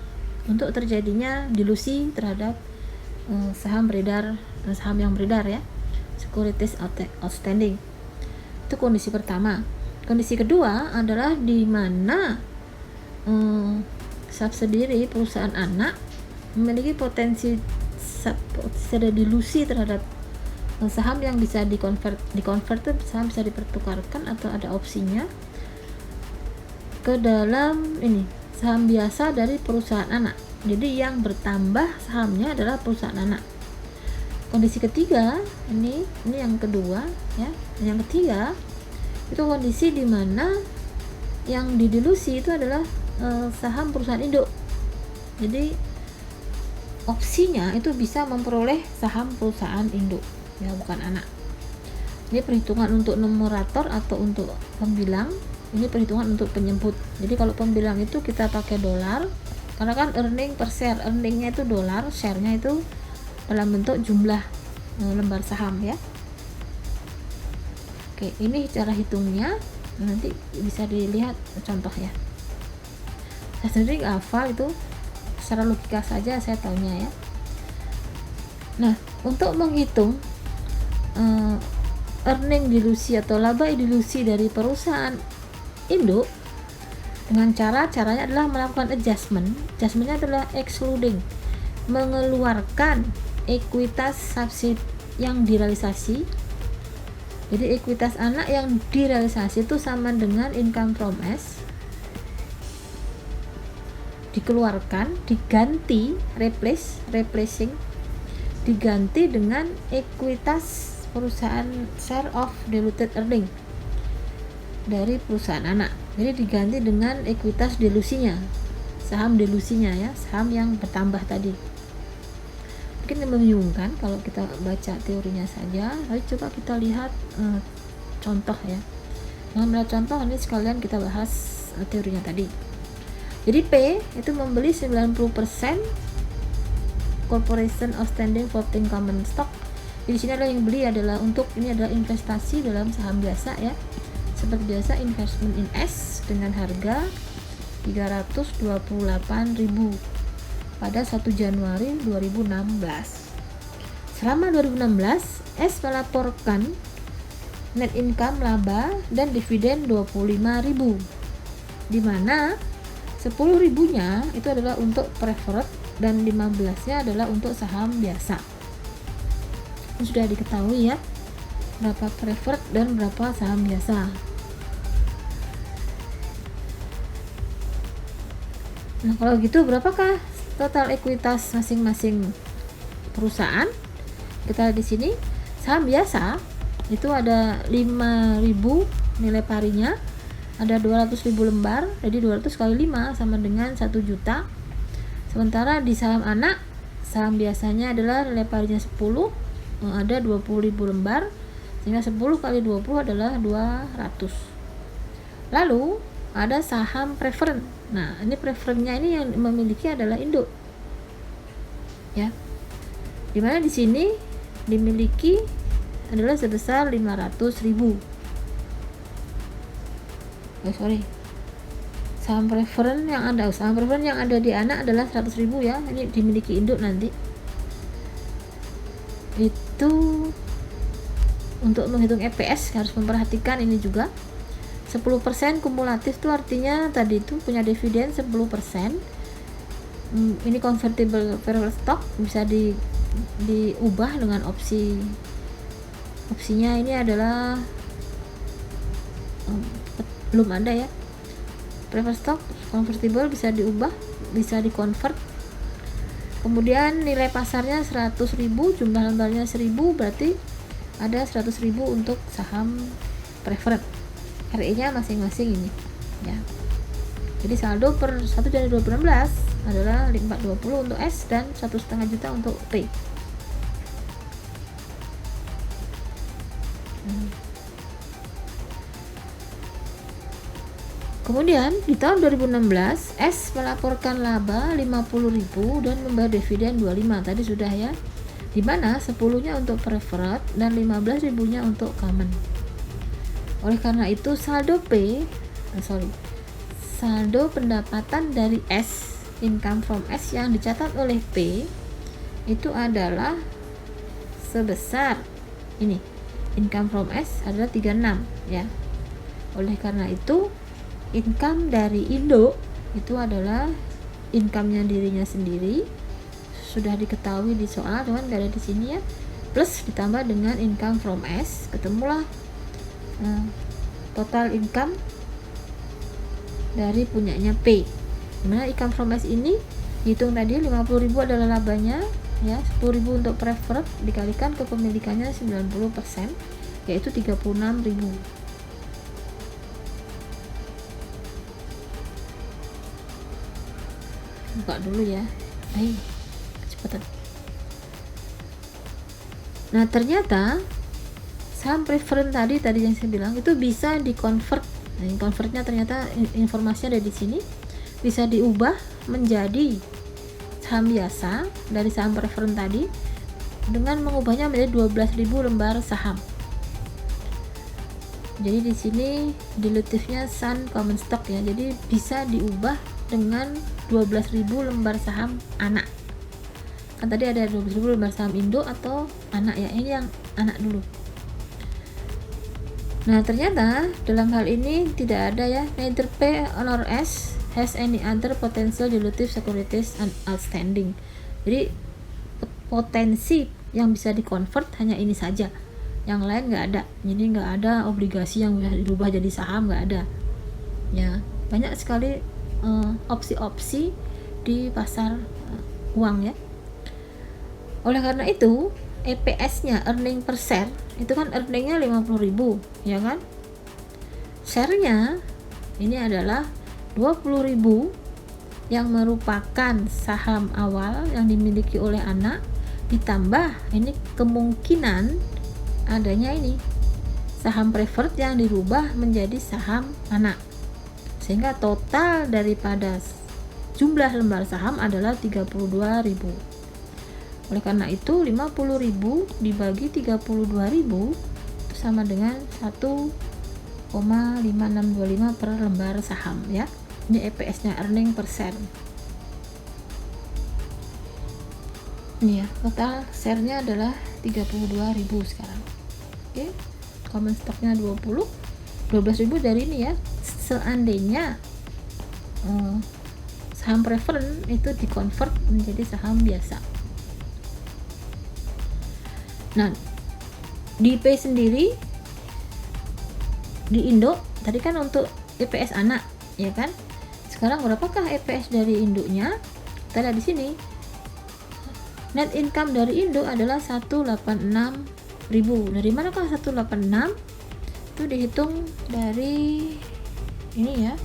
untuk terjadinya dilusi terhadap saham yang beredar ya, securities outstanding. Itu kondisi pertama. Kondisi kedua adalah di mana subsidiary perusahaan anak memiliki potensi ada dilusi terhadap saham yang bisa dikonvert saham bisa dipertukarkan atau ada opsinya ke dalam ini saham biasa dari perusahaan anak. Jadi yang bertambah sahamnya adalah perusahaan anak. Kondisi ketiga ini yang kedua ya. Yang ketiga itu kondisi di mana yang didilusi itu adalah saham perusahaan induk. Jadi opsinya itu bisa memperoleh saham perusahaan induk ya, bukan anak. Ini perhitungan untuk numerator atau untuk pembilang, ini perhitungan untuk penyebut. Jadi kalau pembilang itu kita pakai dolar karena kan earning per share, earningnya itu dolar, share-nya itu dalam bentuk jumlah lembar saham ya. Oke, ini cara hitungnya, nanti bisa dilihat contoh ya. Saya sendiri hafal itu, secara logika saja saya taunya ya. Nah, untuk menghitung earning dilusi atau laba dilusi dari perusahaan induk dengan caranya adalah melakukan adjustmentnya adalah excluding, mengeluarkan ekuitas subsidi yang direalisasi. Jadi ekuitas anak yang direalisasi itu sama dengan income from S, dikeluarkan, diganti, replacing, diganti dengan ekuitas perusahaan share of diluted earning dari perusahaan anak. Jadi diganti dengan ekuitas dilusinya, saham dilusinya ya, saham yang bertambah tadi. Mungkin membingungkan kalau kita baca teorinya saja. Lalu coba kita lihat contoh ya. Dengan melihat contoh ini sekalian kita bahas teorinya tadi. Jadi P itu membeli 90% corporation outstanding floating common stock. Di sini adalah yang beli adalah ini adalah investasi dalam saham biasa ya. Seperti biasa investment in S dengan harga 328.000 pada 1 Januari 2016. Selama 2016, S melaporkan net income, laba, dan dividen 25.000, di mana 10.000-nya itu adalah untuk preferred dan 15-nya adalah untuk saham biasa. Ini sudah diketahui ya, berapa preferred dan berapa saham biasa. Nah, kalau gitu berapakah total ekuitas masing-masing perusahaan? Kita lihat di sini, saham biasa itu ada 5.000 nilai parinya, ada 200.000 lembar, jadi 200 kali 5 sama dengan 1 juta. Sementara di saham anak, saham biasanya adalah nilai parinya 10, ada 20.000 lembar, sehingga 10 kali 20 adalah 200. Lalu ada saham preferen. Nah, ini preferennya ini yang memiliki adalah induk. Ya. Dimana di sini dimiliki adalah sebesar 500.000. Saham preferen yang ada di anak adalah 100.000 ya, ini dimiliki induk nanti. Itu untuk menghitung EPS harus memperhatikan ini juga. 10% kumulatif itu artinya tadi itu punya dividen 10%. Ini convertible preferred stock, bisa diubah dengan opsinya ini adalah belum ada ya. Preferred stock convertible bisa diubah, bisa dikonvert. Kemudian nilai pasarnya 100.000, jumlah lembarnya 1000, berarti ada 100.000 untuk saham preferred. RE nya masing-masing ini ya. Jadi saldo per 1 Januari 2016 adalah 420 untuk S dan 1,5 juta untuk P. Kemudian di tahun 2016 S melaporkan laba 50.000 dan membayar dividen 25, tadi sudah ya, dimana 10-nya untuk preferred dan 15.000-nya untuk common. Oleh karena itu saldo pendapatan dari S, income from S yang dicatat oleh P itu adalah sebesar ini, income from S adalah 36 ya. Oleh karena itu income dari Indo itu adalah income-nya dirinya sendiri, sudah diketahui di soal, cuman gak ada di sini ya, plus ditambah dengan income from S, ketemulah total income dari punyanya P. Dimana income from S ini hitung tadi 50.000 adalah labanya ya, 10.000 untuk preferred dikalikan kepemilikannya 90% yaitu 36.000. Buka dulu ya, ayo kecepatan. Nah ternyata saham preferred tadi yang saya bilang itu bisa dikonvert. Nah, convertnya ternyata informasinya ada di sini, bisa diubah menjadi saham biasa dari saham preferred tadi dengan mengubahnya menjadi 12.000 lembar saham. Jadi di sini dilutifnya Sun Common Stock ya, jadi bisa diubah dengan 12.000 lembar saham anak. Kan tadi ada 12.000 lembar saham Indo atau anak ya, ini yang anak dulu. Nah ternyata dalam hal ini tidak ada ya, neither P nor S has any other potential dilutive securities outstanding. Jadi potensi yang bisa dikonvert hanya ini saja, yang lain nggak ada. Jadi nggak ada obligasi yang bisa dirubah jadi saham, nggak ada ya. Banyak sekali opsi-opsi di pasar uang ya. Oleh karena itu EPS-nya, earning per share, itu kan earning-nya 50.000 ya kan, share-nya ini adalah 20.000 yang merupakan saham awal yang dimiliki oleh anak, ditambah ini kemungkinan adanya ini saham preferred yang dirubah menjadi saham anak, sehingga total daripada jumlah lembar saham adalah 32.000. Oleh karena itu 50.000 dibagi 32.000 itu sama dengan 1,5625 per lembar saham ya. Ini EPS-nya, earning per share. Ini ya, total share-nya adalah 32.000 sekarang. Oke. Common stock-nya 12.000 dari ini ya. Seandainya saham preferred itu dikonvert menjadi saham biasa. Nah, di P sendiri di Indo tadi kan untuk EPS anak ya kan. Sekarang berapakah EPS dari induknya? Kita lihat di sini. Net income dari Indo adalah 186.000. Dari manakah 186? Itu dihitung dari ini ya.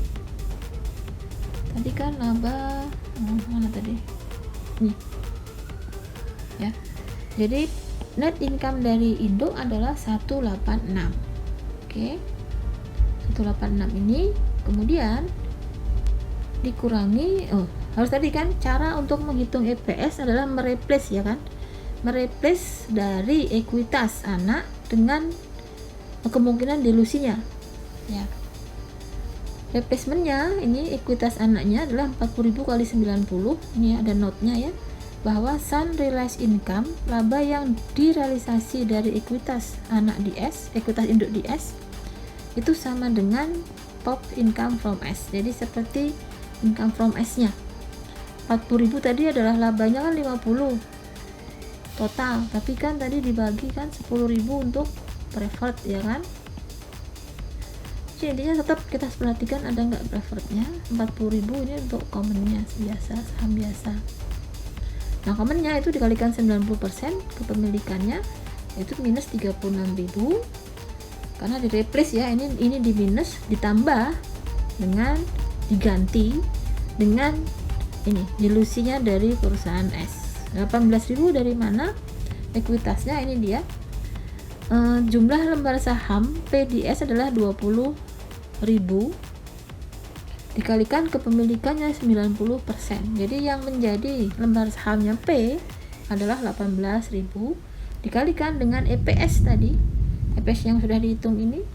Tadi kan laba mana tadi? Nih. Ya. Jadi net income dari Indo adalah 186. Oke. 186 ini kemudian dikurangi harus tadi kan cara untuk menghitung EPS adalah mereplace ya kan. Mereplace dari ekuitas anak dengan kemungkinan dilusinya. Ya. Replacementnya ini ekuitas anaknya adalah 40.000 kali 90. Ini ada notnya ya, bahwa Sun realized income, laba yang direalisasi dari ekuitas anak di S, ekuitas induk di S, itu sama dengan pop income from S. Jadi seperti income from S nya 40.000 tadi adalah labanya kan 50 total, tapi kan tadi dibagi kan 10.000 untuk preferred ya kan. Jadi intinya tetap kita perhatikan ada nggak preferrednya. 40.000 ini untuk commonnya biasa, saham biasa. Nah commonnya itu dikalikan 90% kepemilikannya itu minus 36.000 karena di replace ya, ini di minus ditambah dengan diganti dengan ini dilusinya dari perusahaan S. 18.000 dari mana? Ekuitasnya ini dia. Jumlah lembar saham PDS adalah 20.000 dikalikan kepemilikannya 90%. Jadi yang menjadi lembar sahamnya P adalah 18.000 dikalikan dengan EPS tadi. EPS yang sudah dihitung ini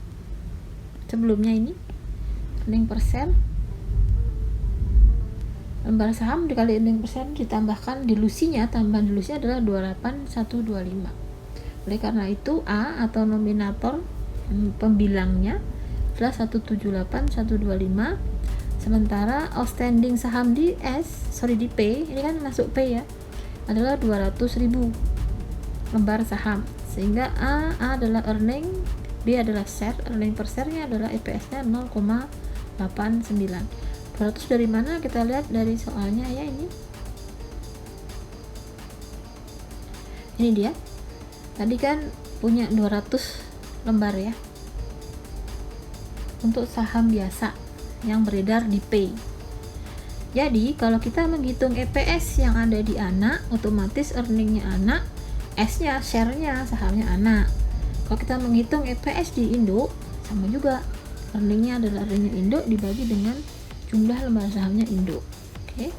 sebelumnya ini earning per share. Lembar saham dikali earning per share ditambahkan dilusinya, tambahan dilusinya adalah 28125. Oleh karena itu A atau nominator pembilangnya adalah 178125, sementara outstanding saham di di P, ini kan masuk P ya, adalah 200.000 lembar saham, sehingga A adalah earning, B adalah share, earning per share-nya adalah EPS nya 0,89. 200 dari mana? Kita lihat dari soalnya ya, ini dia. Tadi kan punya 200 lembar ya untuk saham biasa yang beredar di P. Jadi kalau kita menghitung EPS yang ada di anak, otomatis earningnya anak, S-nya, share-nya, sahamnya anak. Kalau kita menghitung EPS di induk, sama juga, earningnya adalah earningnya induk dibagi dengan jumlah lembar sahamnya induk. Oke.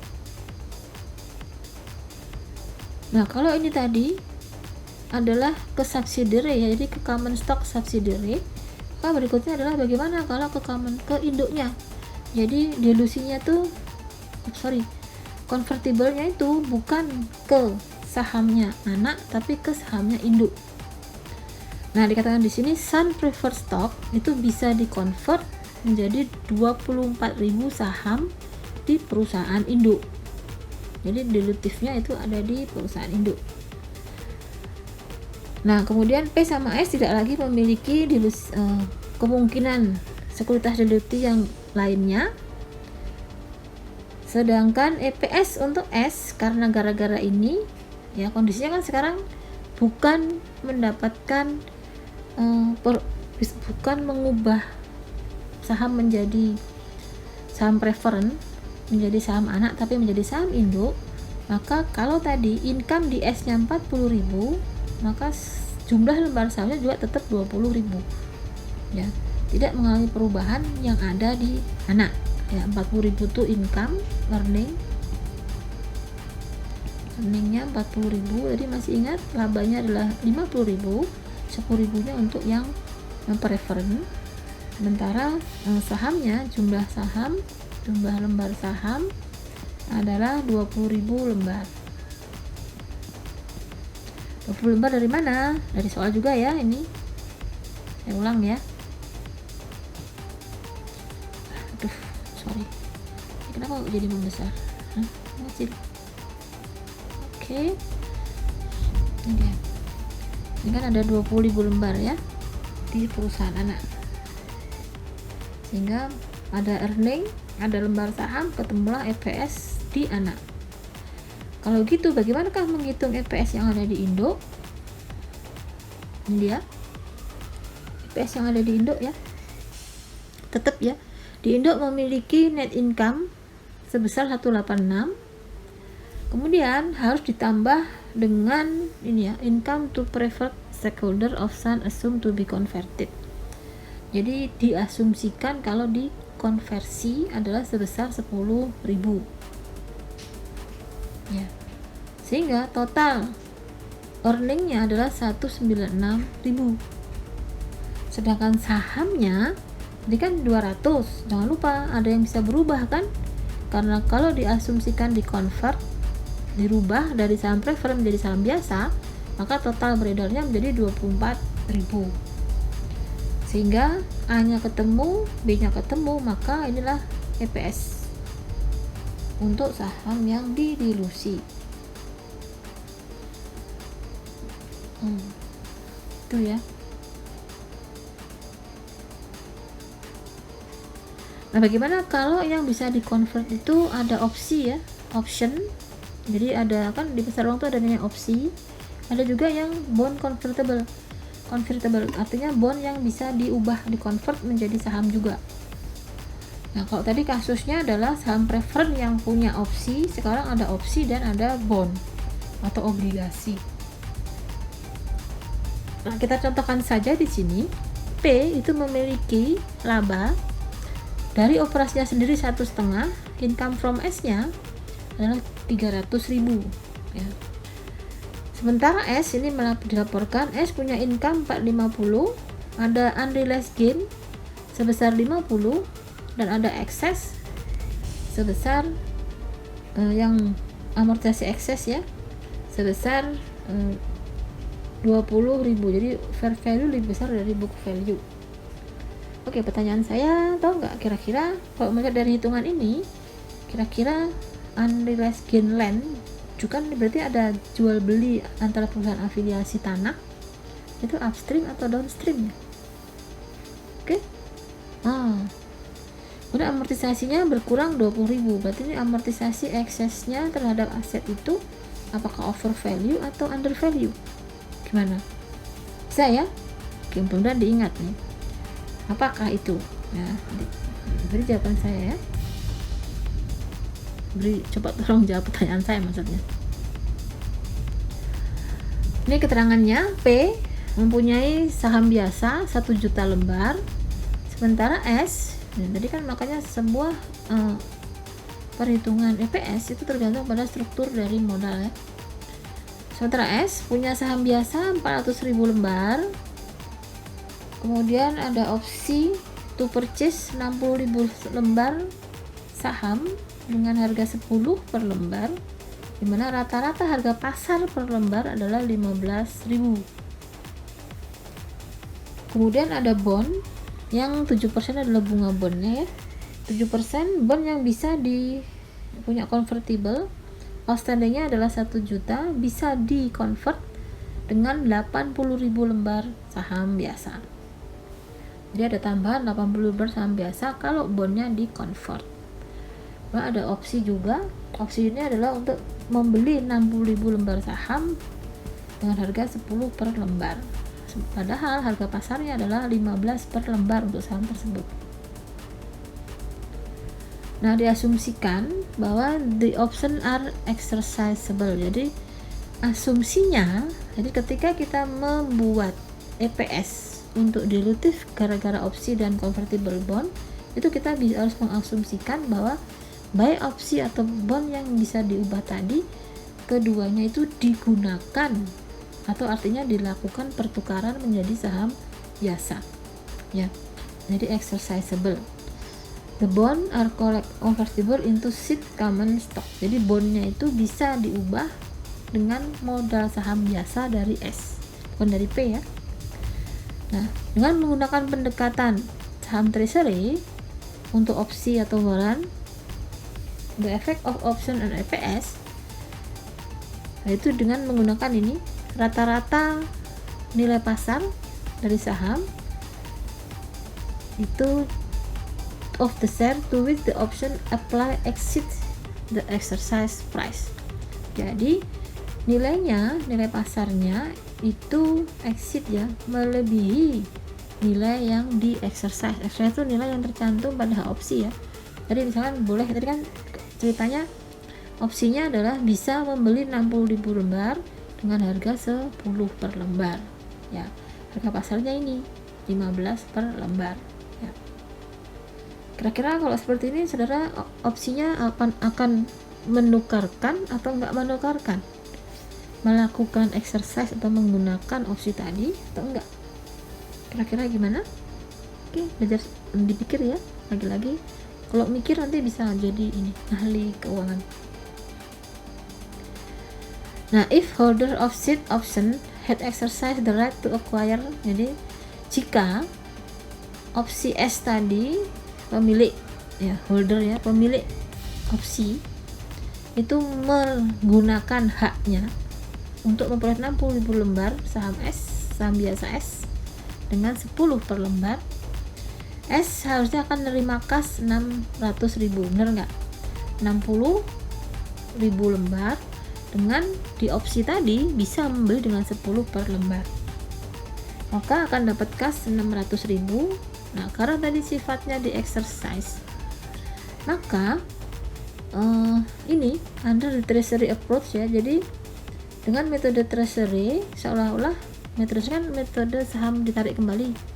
Nah kalau ini tadi adalah ke subsidiary ya, jadi ke common stock subsidiary. Maka berikutnya adalah bagaimana kalau ke induknya. Jadi dilusinya tuh convertible-nya itu bukan ke sahamnya anak tapi ke sahamnya induk. Nah dikatakan di sini Sun preferred stock itu bisa dikonvert menjadi 24.000 saham di perusahaan induk. Jadi dilutifnya itu ada di perusahaan induk. Nah kemudian P sama S tidak lagi memiliki kemungkinan sekuritas dilutif yang lainnya, sedangkan EPS untuk S karena gara-gara ini ya, kondisinya kan sekarang bukan mendapatkan bukan mengubah saham menjadi saham preference, menjadi saham anak, tapi menjadi saham induk. Maka kalau tadi income di S nya 40.000, maka jumlah lembar sahamnya juga tetap 20.000 ya, tidak mengalami perubahan yang ada di anak ya. 40.000 itu income earningnya 40.000. Jadi masih ingat labanya adalah 50.000, 10.000 nya untuk yang preference. Sementara sahamnya, jumlah lembar saham adalah 20.000 lembar. 20 lembar dari mana? Dari soal juga ya ini. Saya ulang ya. Aduh, sorry. Kenapa kok jadi membesar? Kecil. Oke. Ini dia. Ini kan ada 20.000 lembar ya di perusahaan anak. Sehingga ada earning, ada lembar saham, ketemulah EPS di anak. Kalau gitu bagaimanakah menghitung EPS yang ada di induk? Ini dia EPS yang ada di induk ya. Tetap ya, di induk memiliki net income sebesar 186. Kemudian harus ditambah dengan ini ya, income to preferred stakeholder of Sun assumed to be converted. Jadi diasumsikan kalau dikonversi adalah sebesar 10.000 ya, sehingga total earningnya adalah 196.000. Sedangkan sahamnya Jadi kan 200, jangan lupa ada yang bisa berubah kan, karena kalau diasumsikan dirubah dari saham prefer menjadi saham biasa, maka total beredarnya menjadi 24.000. Sehingga A-nya ketemu, B-nya ketemu, maka inilah EPS untuk saham yang didilusi. Itu ya. Nah, bagaimana kalau yang bisa dikonvert itu ada opsi ya, option. Jadi ada kan di pasar uang itu ada yang opsi, ada juga yang bond convertible artinya bond yang bisa diubah, dikonvert menjadi saham juga. Nah, kalau tadi kasusnya adalah saham preferred yang punya opsi, sekarang ada opsi dan ada bond atau obligasi. Nah, kita contohkan saja di sini. P itu memiliki laba dari operasinya sendiri 1,5, income from S-nya adalah 300.000 ya. Sementara S ini dilaporkan S punya income 450, ada unrealized gain sebesar 50 dan ada ekses sebesar yang amortisasi ekses ya sebesar 20.000. Jadi fair value lebih besar dari book value. Oke, pertanyaan saya, tahu nggak kira-kira kalau melihat dari hitungan ini, kira-kira unrealized gain land juga kan berarti ada jual beli antara perusahaan afiliasi tanah, itu upstream atau downstream ya? Oke. Kemudian amortisasinya berkurang 20.000, berarti ini amortisasi eksesnya terhadap aset itu apakah over value atau under value? Gimana? Bisa ya? Oke, mudah-mudahan diingat nih. Apakah itu? Ya, beri jawaban saya ya. Coba tolong jawab pertanyaan saya maksudnya. Ini keterangannya, P mempunyai saham biasa 1 juta lembar, sementara S, tadi kan makanya sebuah perhitungan EPS itu tergantung pada struktur dari modal ya. Sementara S punya saham biasa 400.000 lembar, kemudian ada opsi to purchase 60.000 lembar saham dengan harga 10 per lembar, di mana rata-rata harga pasar per lembar adalah 15.000. Kemudian ada bond yang 7% adalah bunga bondnya ya. 7% bond yang bisa punya convertible, outstandingnya adalah 1 juta, bisa di convert dengan 80.000 lembar saham biasa. Jadi ada tambahan 80 lembar saham biasa kalau bondnya di convert. Ada opsi juga. Opsi ini adalah untuk membeli 60.000 lembar saham dengan harga 10 per lembar. Padahal harga pasarnya adalah 15 per lembar untuk saham tersebut. Nah, diasumsikan bahwa the option are exercisable. Jadi asumsinya, jadi ketika kita membuat EPS untuk dilutif gara-gara opsi dan convertible bond, itu kita harus mengasumsikan bahwa baik opsi atau bond yang bisa diubah tadi, keduanya itu digunakan atau artinya dilakukan pertukaran menjadi saham biasa ya. Jadi exercisable. The bond are convertible into seed common stock. Jadi bondnya itu bisa diubah dengan modal saham biasa dari S, bukan dari P ya. Nah, dengan menggunakan pendekatan saham treasury untuk opsi atau warrant, the effect of option and EPS, yaitu dengan menggunakan ini rata-rata nilai pasar dari saham itu of the share to which the option apply exceeds the exercise price. Jadi nilai pasarnya itu exceed ya, melebihi nilai yang di exercise. Exercise itu nilai yang tercantum pada opsi ya. Jadi misalkan boleh, tadi kan ceritanya opsinya adalah bisa membeli 60.000 lembar dengan harga 10 per lembar ya. Harga pasarnya ini 15 per lembar ya. Kira-kira kalau seperti ini saudara, opsinya akan menukarkan atau enggak menukarkan, melakukan exercise atau menggunakan opsi tadi atau enggak? Kira-kira gimana? Oke, belajar dipikir ya. Lagi-lagi kalau mikir nanti bisa jadi ini ahli keuangan. Nah, if holder of seat option had exercised the right to acquire, jadi jika opsi S tadi, pemilik ya, holder ya, pemilik opsi itu menggunakan haknya untuk memperoleh 60.000 lembar saham S, saham biasa S dengan 10 per lembar, S harusnya akan menerima kas 600.000, bener nggak? 60.000 lembar, dengan di opsi tadi bisa membeli dengan 10 per lembar, maka akan dapat kas 600.000. Nah, karena tadi sifatnya di exercise, maka ini under the treasury approach ya. Jadi dengan metode treasury, seolah-olah metode kan metode saham ditarik kembali.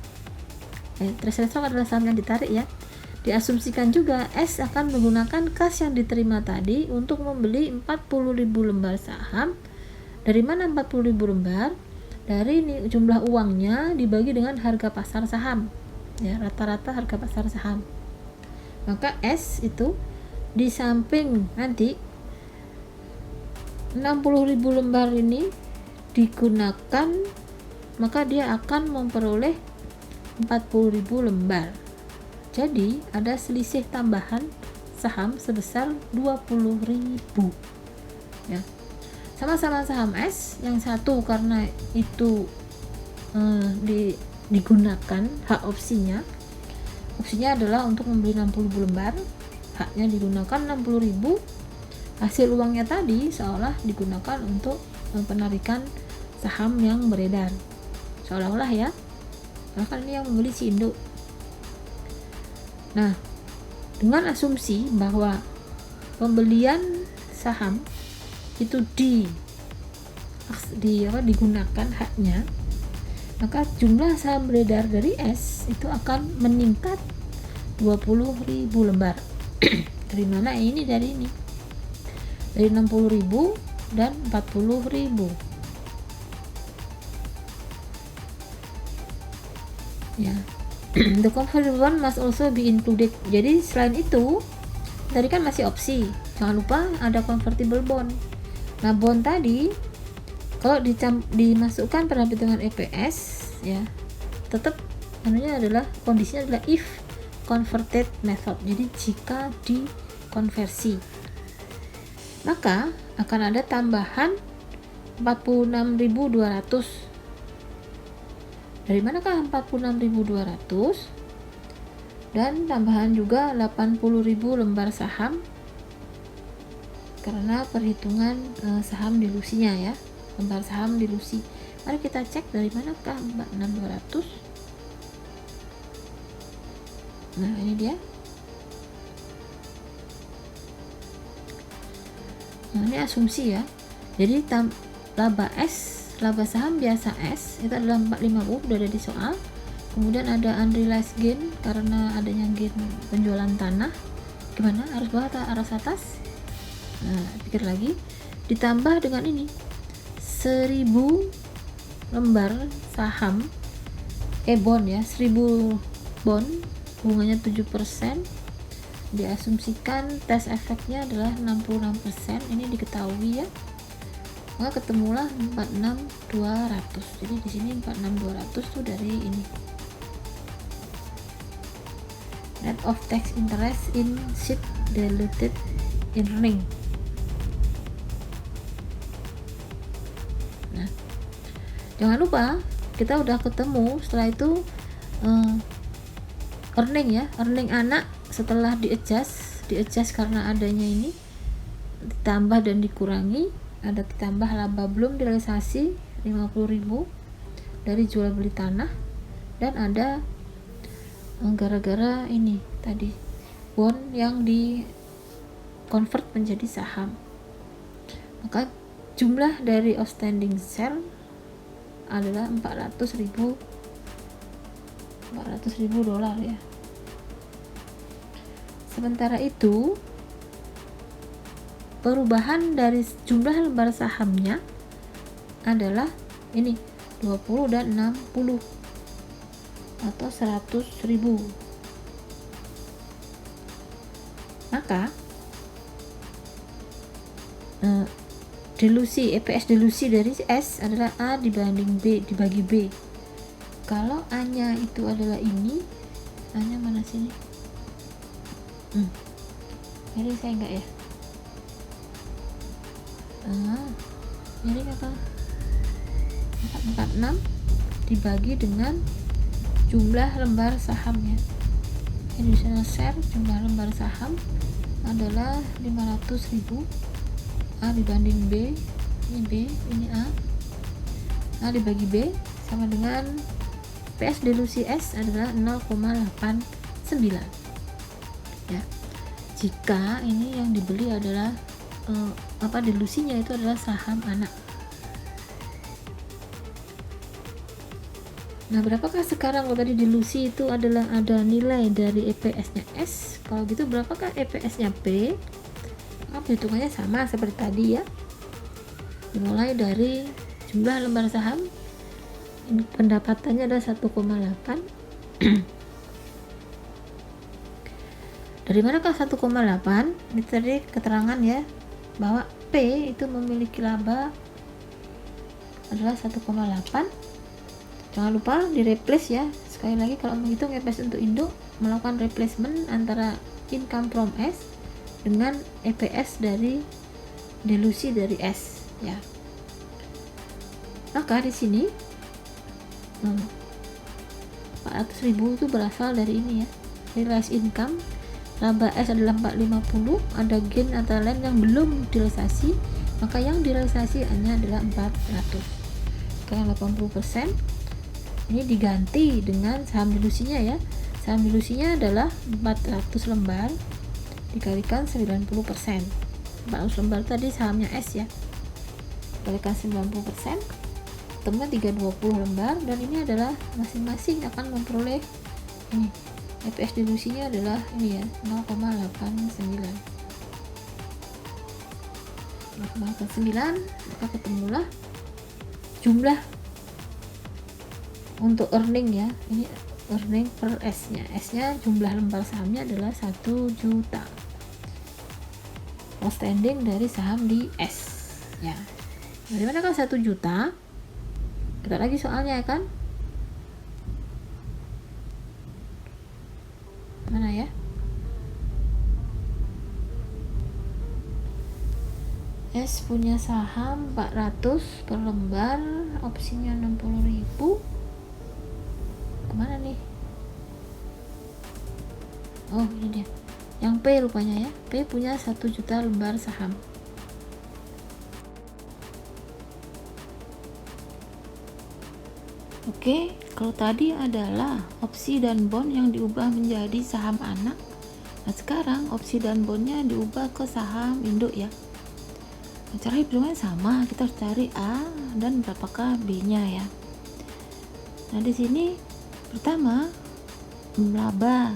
Treasury stock adalah saham yang ditarik ya. Diasumsikan juga S akan menggunakan kas yang diterima tadi untuk membeli 40.000 lembar saham. Dari mana 40.000 lembar? Dari ini jumlah uangnya dibagi dengan harga pasar saham. Ya, rata-rata harga pasar saham. Maka S itu di samping nanti 60.000 lembar ini digunakan, maka dia akan memperoleh 40.000 lembar. Jadi ada selisih tambahan saham sebesar 20.000 ya. Sama-sama saham S, yang satu karena itu digunakan hak opsinya adalah untuk membeli 60.000 lembar, haknya digunakan 60.000, hasil uangnya tadi seolah digunakan untuk penarikan saham yang beredar, seolah-olah ya, bahkan ini yang membeli si Indo. Nah, dengan asumsi bahwa pembelian saham itu digunakan haknya, maka jumlah saham beredar dari S itu akan meningkat 20.000 lembar. Dari mana ini? Dari ini, dari 60.000 dan 40.000 ya. The convertible bond must also be included. Jadi selain itu, tadi kan masih opsi, jangan lupa ada convertible bond. Nah, bond tadi kalau dimasukkan pada hitungan EPS ya, tetap adalah kondisinya adalah if converted method. Jadi jika dikonversi, maka akan ada tambahan 46.200. Dari manakah 46.200? Dan tambahan juga 80.000 lembar saham karena perhitungan saham dilusinya ya, lembar saham dilusi. Mari kita cek dari manakah 46.200. Nah, ini dia. Nah, ini asumsi ya. Jadi laba saham biasa S itu adalah 45.000, udah ada di soal. Kemudian ada unrealized gain karena adanya gain penjualan tanah. Gimana? Arus bawah atau arus atas? Nah, pikir lagi. Ditambah dengan ini 1.000 lembar saham bond ya, 1.000 bond, bunganya 7%. Diasumsikan tes efeknya adalah 66%. Ini diketahui ya. Maka ketemulah 46.200. Jadi di sini 46.200 tuh dari ini. Net of tax interest in seat diluted earning. Nah, jangan lupa kita udah ketemu setelah itu earning ya, earning anak setelah di adjust karena adanya ini ditambah dan dikurangi. Ada ditambah laba belum direalisasi 50.000 dari jual beli tanah, dan ada gara-gara ini tadi bond yang di convert menjadi saham. Maka jumlah dari outstanding share adalah 400.000 dolar ya. Sementara itu perubahan dari jumlah lembar sahamnya adalah ini 20 dan 60. atau 100.000. Maka delusi EPS delusi dari S adalah A dibanding B dibagi B. Kalau A-nya itu adalah ini, A-nya mana sini? Jadi saya enggak ya? Jadi apa? 446 dibagi dengan jumlah lembar sahamnya. Indonesia Share jumlah lembar saham adalah 500.000. A dibanding B, ini B, ini A dibagi B sama dengan PS delusi S adalah 0,89 ya. Jika ini yang dibeli adalah delusinya itu adalah saham anak. Nah, berapakah sekarang? Kalau tadi delusi itu adalah ada nilai dari EPS-nya S, kalau gitu berapakah EPS-nya P? Perhitungannya sama seperti tadi ya, dimulai dari jumlah lembar saham, pendapatannya adalah 1,8. Dari manakah 1,8? Ini tadi keterangan ya, bahwa P itu memiliki laba adalah 1,8. Jangan lupa di replace ya. Sekali lagi, kalau menghitung EPS untuk Indo, melakukan replacement antara income from S dengan EPS dari delusi dari S ya. Maka di sini 400.000 itu berasal dari ini ya, realized income. Laba S adalah 450, ada gain antara lain yang belum direalisasi, maka yang direalisasi hanya adalah 400. Sekarang 80% ini diganti dengan saham delusinya ya. Saham delusinya adalah 400 lembar dikalikan 90%. 400 lembar tadi sahamnya S ya, dikalikan 90%, temuan 320 lembar, dan ini adalah masing-masing akan memperoleh ini EPS delusinya adalah ini ya, 0,89. Maka ketemulah jumlah untuk earning ya. Ini earning per S-nya. S-nya jumlah lembar sahamnya adalah 1 juta. Outstanding dari saham di S ya. Dari mana kan 1 juta? Kita lagi soalnya ya kan? Mana ya? S punya saham 400 per lembar, opsinya 60.000. Kemana nih? Oh, ini dia. Yang P rupanya ya. P punya 1 juta lembar saham. Oke, kalau tadi adalah opsi dan bond yang diubah menjadi saham anak. Nah, sekarang opsi dan bondnya diubah ke saham induk ya. Nah, cara hitungannya sama, kita harus cari A dan berapakah B-nya ya. Nah, di sini pertama laba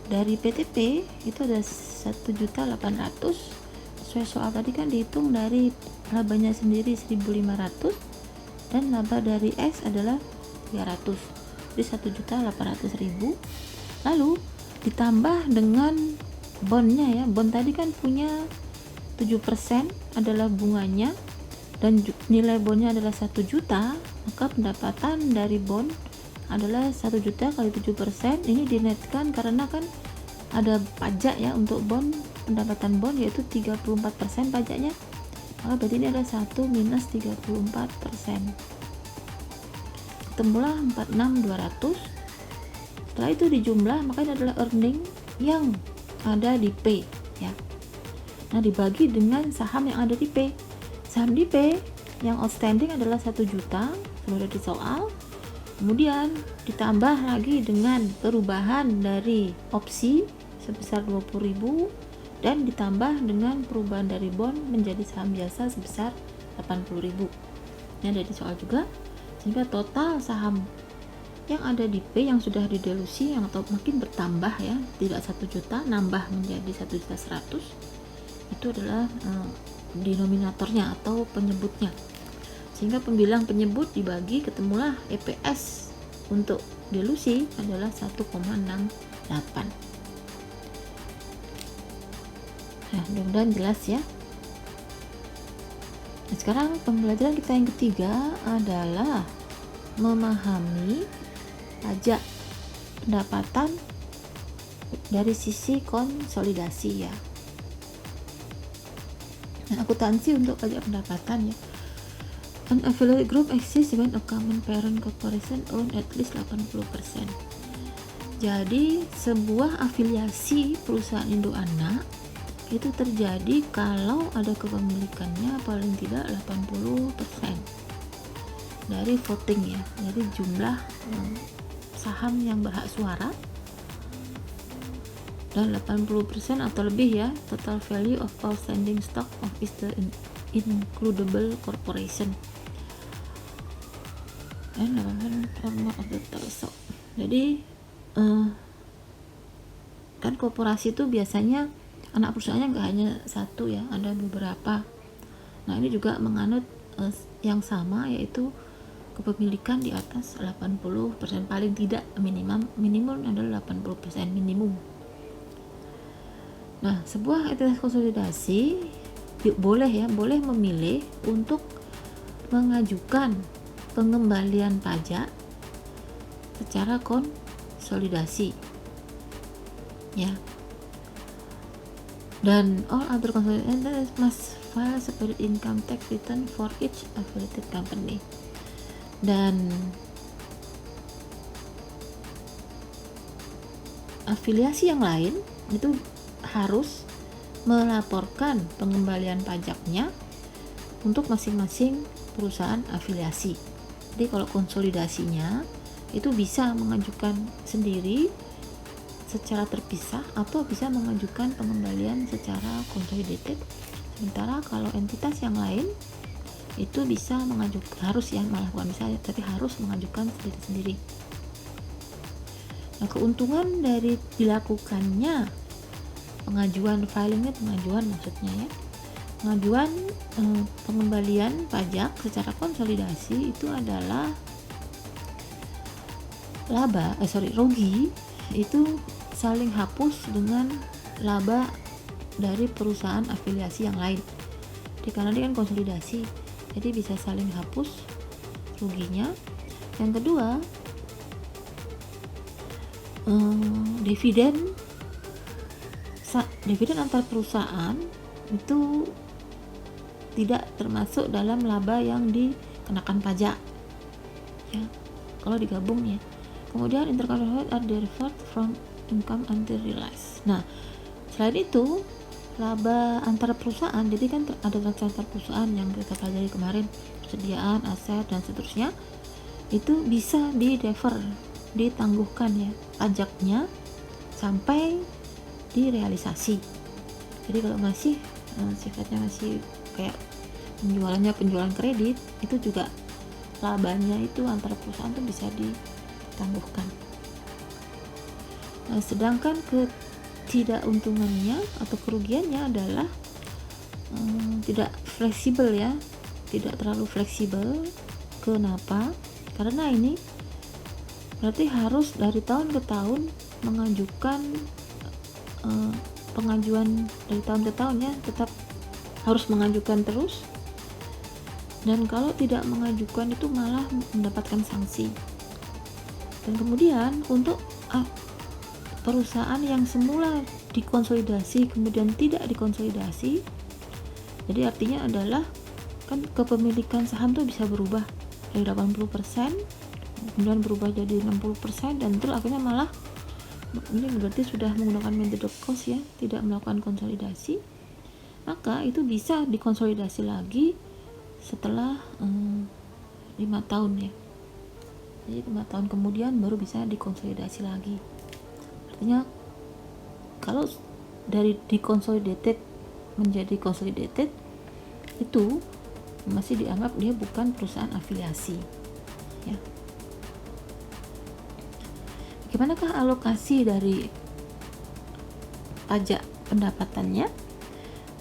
dari PTP itu ada 1.800.000. Sesuai soal tadi kan dihitung dari labanya sendiri 1.500 dan laba dari S adalah 300. Jadi 1.800.000. Lalu ditambah dengan bondnya ya. Bond tadi kan punya 7% adalah bunganya dan nilai bondnya adalah 1 juta, maka pendapatan dari bond adalah 1 juta kali 7%. Ini dinetkan karena kan ada pajak ya untuk bond, pendapatan bond yaitu 34% pajaknya, maka berarti ini adalah 1 minus 34%. Ketemulah 46.200. Setelah itu dijumlah, maka ini adalah earning yang ada di P ya. Nah, dibagi dengan saham yang ada di P. Saham di P yang outstanding adalah 1 juta, sudah di soal. Kemudian ditambah lagi dengan perubahan dari opsi sebesar 20.000 dan ditambah dengan perubahan dari bond menjadi saham biasa sebesar 80.000. Ini ada di soal juga. Sehingga total saham yang ada di P yang sudah didelusi yang atau makin bertambah ya, tidak 1 juta, nambah menjadi 1.100.000, itu adalah denominatornya atau penyebutnya. Sehingga pembilang penyebut dibagi, ketemulah EPS untuk delusi adalah 1,68. Nah, mudah-mudahan jelas ya. Nah, sekarang pembelajaran kita yang ketiga adalah memahami pajak pendapatan dari sisi konsolidasi ya. Nah, akuntansi untuk pajak pendapatan ya. An affiliate group exists when a common parent corporation own at least 80%. Jadi, sebuah afiliasi perusahaan induk anak itu terjadi kalau ada kepemilikannya paling tidak 80% dari voting ya, dari jumlah saham yang berhak suara, dan 80% atau lebih ya total value of outstanding stock of the includable corporation and or more of the total stock. Jadi kan korporasi itu biasanya anak perusahaannya nggak hanya satu ya, ada beberapa. Nah, ini juga menganut yang sama, yaitu kepemilikan di atas 80%, paling tidak minimum adalah 80% minimum. Nah, sebuah entitas konsolidasi boleh memilih untuk mengajukan pengembalian pajak secara konsolidasi ya. Dan all other consolidated entities must file separate income tax return for each affiliated company. Dan afiliasi yang lain itu harus melaporkan pengembalian pajaknya untuk masing-masing perusahaan afiliasi. Jadi kalau konsolidasinya itu bisa mengajukan sendiri secara terpisah atau bisa mengajukan pengembalian secara consolidated. Sementara kalau entitas yang lain itu bisa mengajukan, harus ya, malah bukan bisa tapi harus mengajukan sendiri-sendiri. Nah, keuntungan dari dilakukannya pengajuan maksudnya ya, pengajuan pengembalian pajak secara konsolidasi itu adalah rugi itu saling hapus dengan laba dari perusahaan afiliasi yang lain. Jadi karena dia kan konsolidasi, jadi bisa saling hapus ruginya. Yang kedua, dividen antar perusahaan itu tidak termasuk dalam laba yang dikenakan pajak ya, kalau digabung ya. Kemudian intercompany are derived from income until realized. Nah, selain itu laba antar perusahaan, jadi kan ada transaksi antar perusahaan yang kita pelajari kemarin, persediaan, aset dan seterusnya, itu bisa ditangguhkan ya pajaknya sampai direalisasi. Jadi kalau masih sifatnya masih kayak penjualan kredit, itu juga labanya itu antara perusahaan itu bisa ditangguhkan. Nah, sedangkan ketidakuntungannya atau kerugiannya adalah tidak fleksibel ya, tidak terlalu fleksibel. Kenapa? Karena ini berarti harus dari tahun ke tahun mengajukan pengajuan dari tahun ke tahun ya, tetap harus mengajukan terus, dan kalau tidak mengajukan itu malah mendapatkan sanksi. Dan kemudian untuk perusahaan yang semula dikonsolidasi kemudian tidak dikonsolidasi, jadi artinya adalah kan kepemilikan saham tuh bisa berubah dari 80% kemudian berubah jadi 60%, dan terus akhirnya malah ini berarti sudah menggunakan metode cost ya, tidak melakukan konsolidasi, maka itu bisa dikonsolidasi lagi setelah 5 tahun ya. Jadi 5 tahun kemudian baru bisa dikonsolidasi lagi. Artinya kalau dari deconsolidated menjadi consolidated itu masih dianggap dia bukan perusahaan afiliasi ya. Bagaimanakah alokasi dari pajak pendapatannya?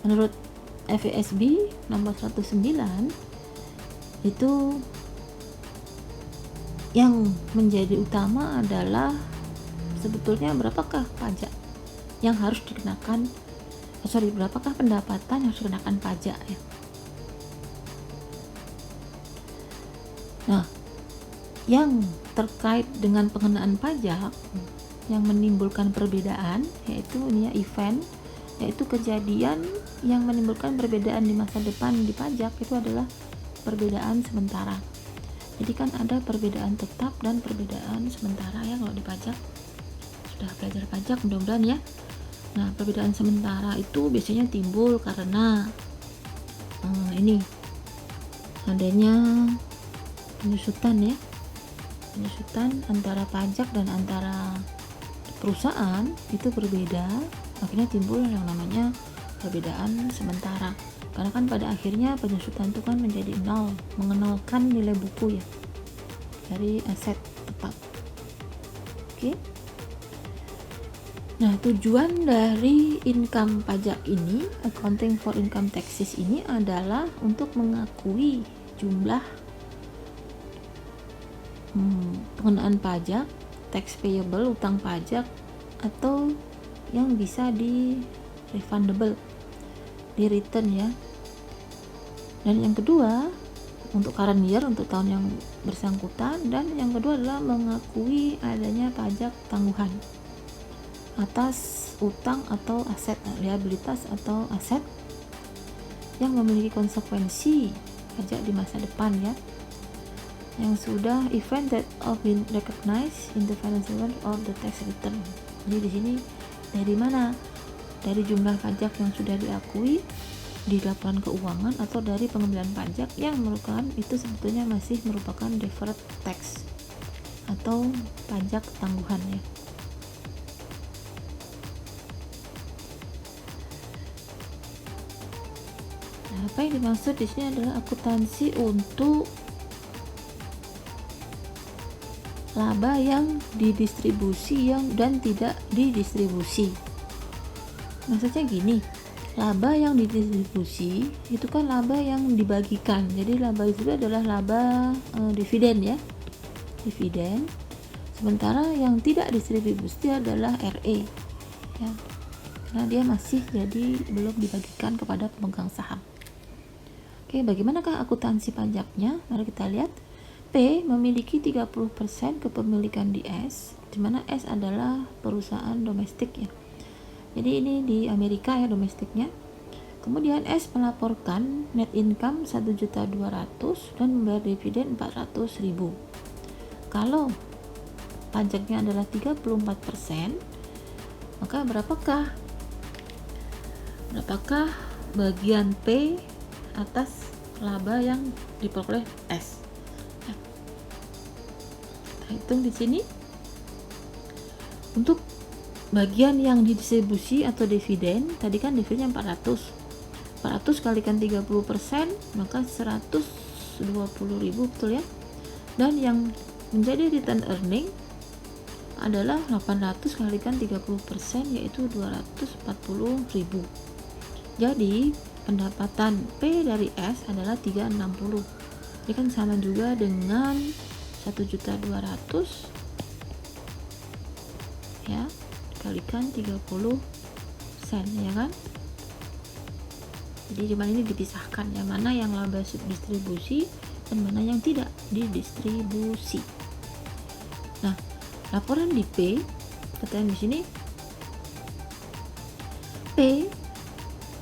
Menurut FASB nomor 109 itu yang menjadi utama adalah sebetulnya berapakah pajak yang harus dikenakan, berapakah pendapatan yang harus dikenakan pajak ya. Nah, yang terkait dengan pengenaan pajak yang menimbulkan perbedaan yaitu ini ya, event, yaitu kejadian yang menimbulkan perbedaan di masa depan di pajak itu adalah perbedaan sementara. Jadi kan ada perbedaan tetap dan perbedaan sementara ya kalau di pajak. Sudah belajar pajak mudah-mudahan ya. Nah, perbedaan sementara itu biasanya timbul karena ini adanya penyusutan ya, penyusutan antara pajak dan antara perusahaan itu berbeda, akhirnya timbul yang namanya perbedaan sementara. Karena kan pada akhirnya penyusutan itu kan menjadi nol, mengenolkan nilai buku ya dari aset tetap. Oke. Nah, tujuan dari income pajak ini, accounting for income taxes ini adalah untuk mengakui jumlah pengenaan pajak, tax payable, utang pajak, atau yang bisa di refundable, di return ya. Dan yang kedua untuk current year, untuk tahun yang bersangkutan, dan yang kedua adalah mengakui adanya pajak tangguhan atas utang atau aset, liabilitas atau aset yang memiliki konsekuensi pajak di masa depan ya, yang sudah event that have been recognized in the financial or the tax return. Jadi di sini dari mana? Dari jumlah pajak yang sudah diakui di laporan keuangan atau dari pengambilan pajak yang merupakan itu sebetulnya masih merupakan deferred tax atau pajak tangguhan ya. Nah, apa yang dimaksud di sini adalah akuntansi untuk laba yang didistribusi dan tidak didistribusi. Maksudnya gini, laba yang didistribusi itu kan laba yang dibagikan. Jadi laba itu adalah laba dividen ya, dividen. Sementara yang tidak distribusi adalah RE ya, karena dia masih jadi belum dibagikan kepada pemegang saham. Oke, bagaimanakah akuntansi pajaknya? Mari kita lihat. P memiliki 30% kepemilikan di S, di mana S adalah perusahaan domestik ya. Jadi ini di Amerika ya domestiknya. Kemudian S melaporkan net income 1.200.000 dan membayar dividen 400.000. Kalau pajaknya adalah 34%, maka berapakah bagian P atas laba yang diperoleh S? Hitung di sini. Untuk bagian yang didistribusi atau dividen, tadi kan dividennya 400 kalikan 30%, maka 120.000 betul ya. Dan yang menjadi return earning adalah 800 kalikan 30%, yaitu 240.000. Jadi pendapatan P dari S adalah 360. Ini kan sama juga dengan 1.200.000 ya dikalikan 30 sen ya kan. Jadi cuman ini dipisahkan ya, mana yang laba subdistribusi dan mana yang tidak didistribusi. Nah, laporan di P, katakan di sini P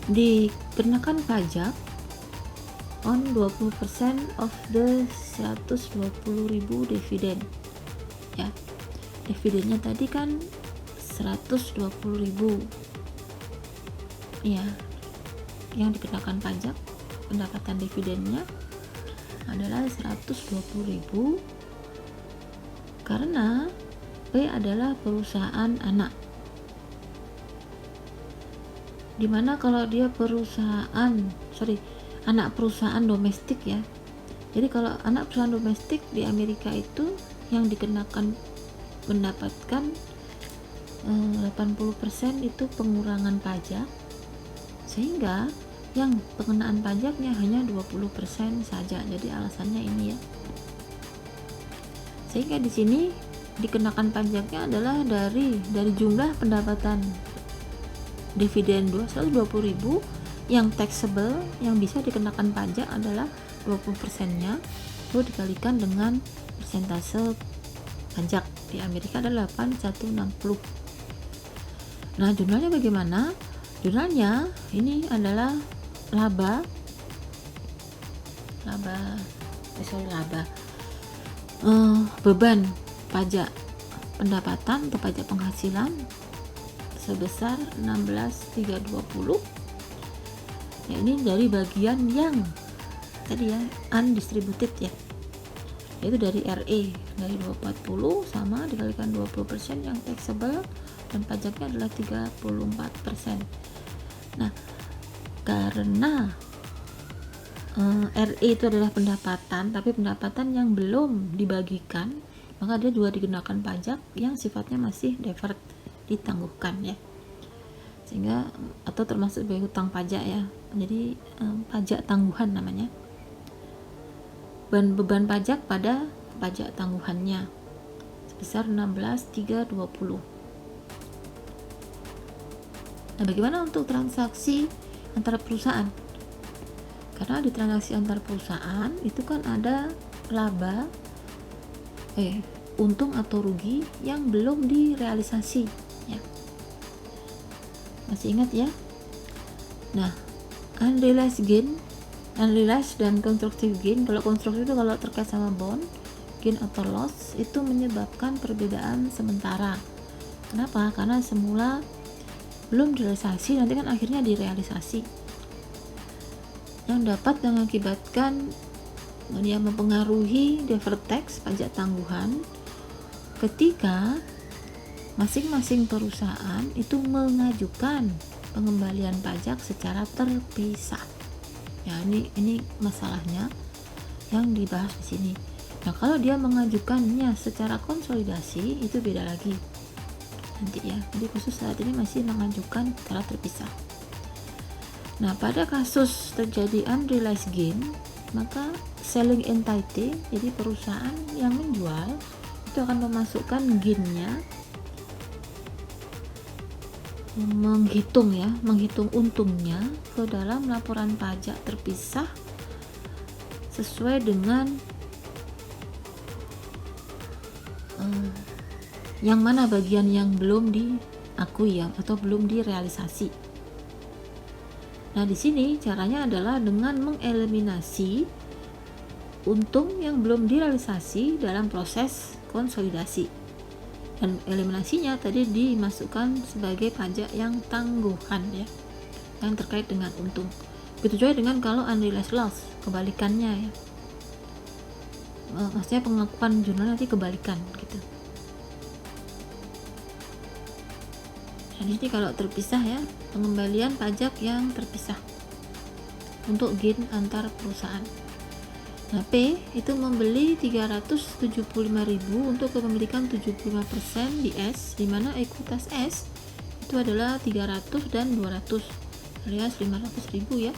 dikenakan pajak on 20% of the 120.000 dividen ya. Dividennya tadi kan 120.000 ya, yang dikenakan pajak pendapatan dividennya adalah 120.000 karena P adalah perusahaan anak, dimana kalau dia anak perusahaan domestik ya. Jadi kalau anak perusahaan domestik di Amerika itu yang dikenakan mendapatkan 80% itu pengurangan pajak, sehingga yang pengenaan pajaknya hanya 20% saja. Jadi alasannya ini ya. Sehingga di sini dikenakan pajaknya adalah dari jumlah pendapatan dividen 120.000 yang taxable, yang bisa dikenakan pajak adalah 20%-nya, lalu dikalikan dengan persentase pajak di Amerika adalah 8160. Nah, jurnalnya bagaimana? Jurnalnya ini adalah laba beban pajak pendapatan atau pajak penghasilan sebesar 16.320. Ya, ini dari bagian yang tadi ya, undistributed ya, yaitu dari RE dari 240 sama dikalikan 20% yang taxable dan pajaknya adalah 34%. Nah, karena RE itu adalah pendapatan, tapi pendapatan yang belum dibagikan, maka dia juga dikenakan pajak yang sifatnya masih deferred, ditangguhkan ya, sehingga atau termasuk sebagai hutang pajak ya, jadi pajak tangguhan namanya, beban pajak pada pajak tangguhannya sebesar 16.320. Nah, bagaimana untuk transaksi antara perusahaan? Karena di transaksi antar perusahaan itu kan ada laba, untung atau rugi yang belum direalisasi ya. Masih ingat ya? Nah, unrealized gain, unrealized dan constructive gain. Kalau constructive itu kalau terkait sama bond, gain atau loss itu menyebabkan perbedaan sementara. Kenapa? Karena semula belum direalisasi, nanti kan akhirnya direalisasi, yang dapat mengakibatkan dia mempengaruhi deferred tax, pajak tangguhan, ketika masing-masing perusahaan itu mengajukan pengembalian pajak secara terpisah. Ya, ini masalahnya yang dibahas di sini. Nah, kalau dia mengajukannya secara konsolidasi itu beda lagi nanti ya. Jadi khusus saat ini masih mengajukan secara terpisah. Nah, pada kasus terjadi unrealized gain, maka selling entity, jadi perusahaan yang menjual itu akan memasukkan gain-nya, menghitung untungnya ke dalam laporan pajak terpisah sesuai dengan yang mana bagian yang belum diakui ya, atau belum direalisasi. Nah, di sini caranya adalah dengan mengeliminasi untung yang belum direalisasi dalam proses konsolidasi. Dan eliminasinya tadi dimasukkan sebagai pajak yang tangguhan ya, yang terkait dengan untung. Begitu juga dengan kalau unrealized loss, kebalikannya ya. Maksudnya pengakuan jurnal nanti kebalikan gitu. Nah, ini kalau terpisah ya, pengembalian pajak yang terpisah untuk gain antar perusahaan. Nah, P itu membeli 375.000 untuk kepemilikan 75% di S, di mana ekuitas S itu adalah 300 dan 200 alias 500.000 ya.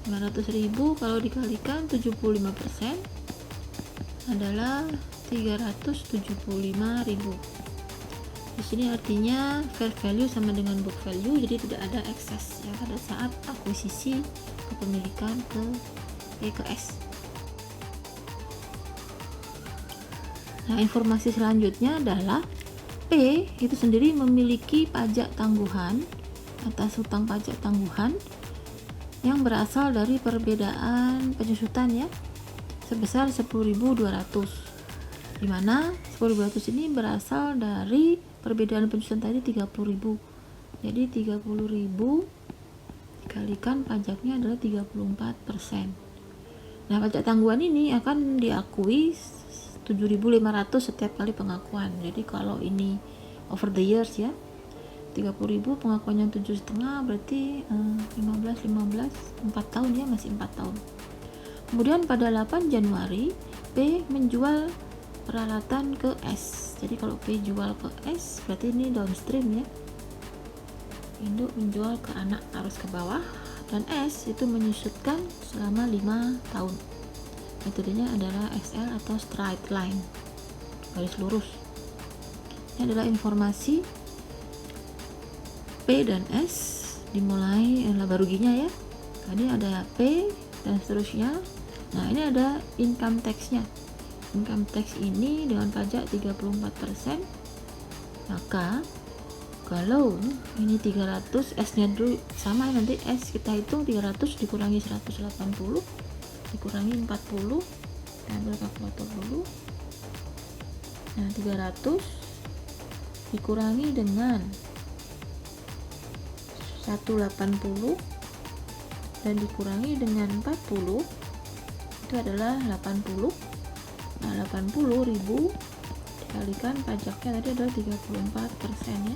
500.000 kalau dikalikan 75% adalah 375.000. Di sini artinya fair value sama dengan book value, jadi tidak ada ekses ya pada saat akuisisi kepemilikan ke S. Nah, informasi selanjutnya adalah P itu sendiri memiliki pajak tangguhan atas hutang pajak tangguhan yang berasal dari perbedaan penyusutan ya, sebesar 10.200, di mana 10.200 ini berasal dari perbedaan penyusutan tadi 30.000. Jadi 30.000 dikalikan pajaknya adalah 34%. Nah, pajak tangguhan ini akan diakui 7.500 setiap kali pengakuan. Jadi kalau ini over the years ya, 30.000 pengakuannya 7,5 berarti 15 4 tahun ya, masih 4 tahun. Kemudian pada 8 Januari P menjual peralatan ke S. Jadi kalau P jual ke S berarti ini downstream ya, induk menjual ke anak arus ke bawah, dan S itu menyusutkan selama 5 tahun. Metodenya adalah XL atau straight line. garis lurus. Ini adalah informasi P dan S, dimulai laba ruginya ya. Tadi ada P dan seterusnya. Nah, ini ada income tax-nya. Income tax ini dengan pajak 34%. Maka kalau ini 300, S-nya dulu sama, nanti S kita hitung 300 dikurangi 180 dikurangi 40, kita ambil kalkulator dulu. Nah, 300 dikurangi dengan 180 dan dikurangi dengan 40 itu adalah 80. Nah, 80.000 dikalikan pajaknya tadi adalah 34% ya.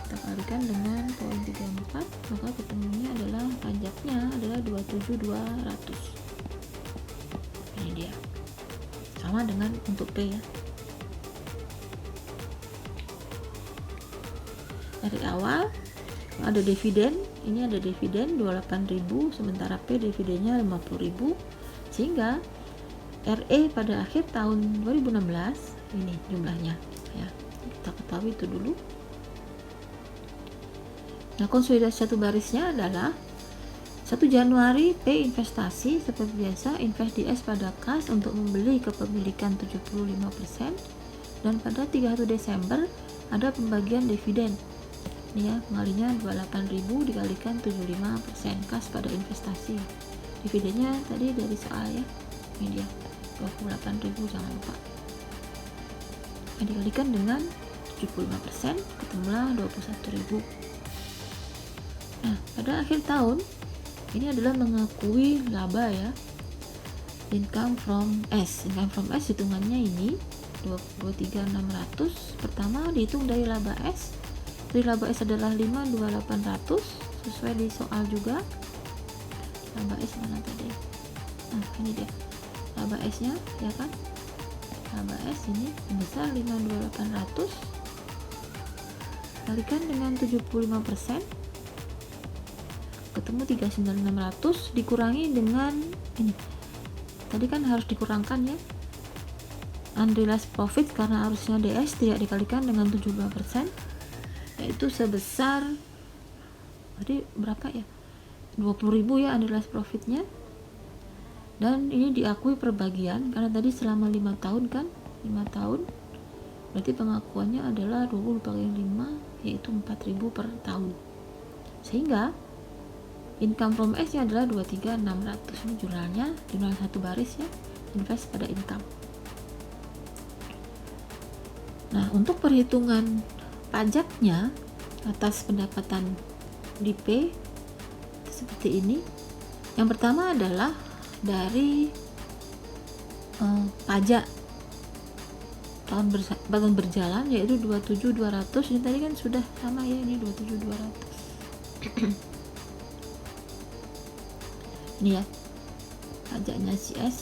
Kita kalikan dengan 0,34, maka ketemunya adalah pajaknya adalah 27.200. Ini dia. Sama dengan untuk P ya. Dari awal ada dividen, ini ada dividen 28.000, sementara P dividennya 50.000, sehingga RE pada akhir tahun 2016 ini jumlahnya ya. Kita ketahui itu dulu. Nah, konsolidasi satu barisnya adalah 1 Januari P investasi seperti biasa, invest di S pada kas untuk membeli kepemilikan 75%, dan pada 31 Desember ada pembagian dividen. Ini ya, pengalinya 28.000 dikalikan 75%, kas pada investasi. Dividennya tadi dari soal ya. Ini dia, 28.000 jangan lupa. Nah, dikalikan dengan 75%, ketemulah 21.000. Nah, pada akhir tahun ini adalah mengakui laba ya. Income from S. Income from S hitungannya ini 23.600. Pertama dihitung dari laba S. Dari laba S adalah 5.2800 sesuai di soal juga. Laba S mana tadi? Nah, ini dia. Laba S-nya ya kan? Laba S ini sebesar 5.2800 kalikan dengan 75%, ketemu 39.600 dikurangi dengan ini. Tadi kan harus dikurangkan ya. Unrealized profit karena harusnya DS tidak dikalikan dengan 75%, yaitu sebesar tadi berapa ya? 20.000 ya unrealized profitnya. Dan ini diakui perbagian karena tadi selama 5 tahun kan, 5 tahun berarti pengakuannya adalah 20 dibagi 5 yaitu 4.000 per tahun, sehingga income from S nya adalah 23.600. Ini jurnalnya, jurnal satu baris ya, invest pada income. Nah, untuk perhitungan pajaknya atas pendapatan di P seperti ini. Yang pertama adalah dari pajak tahun berjalan, yaitu 27.200. Ini tadi kan sudah sama ya, ini 27.200. Ini ya pajaknya CS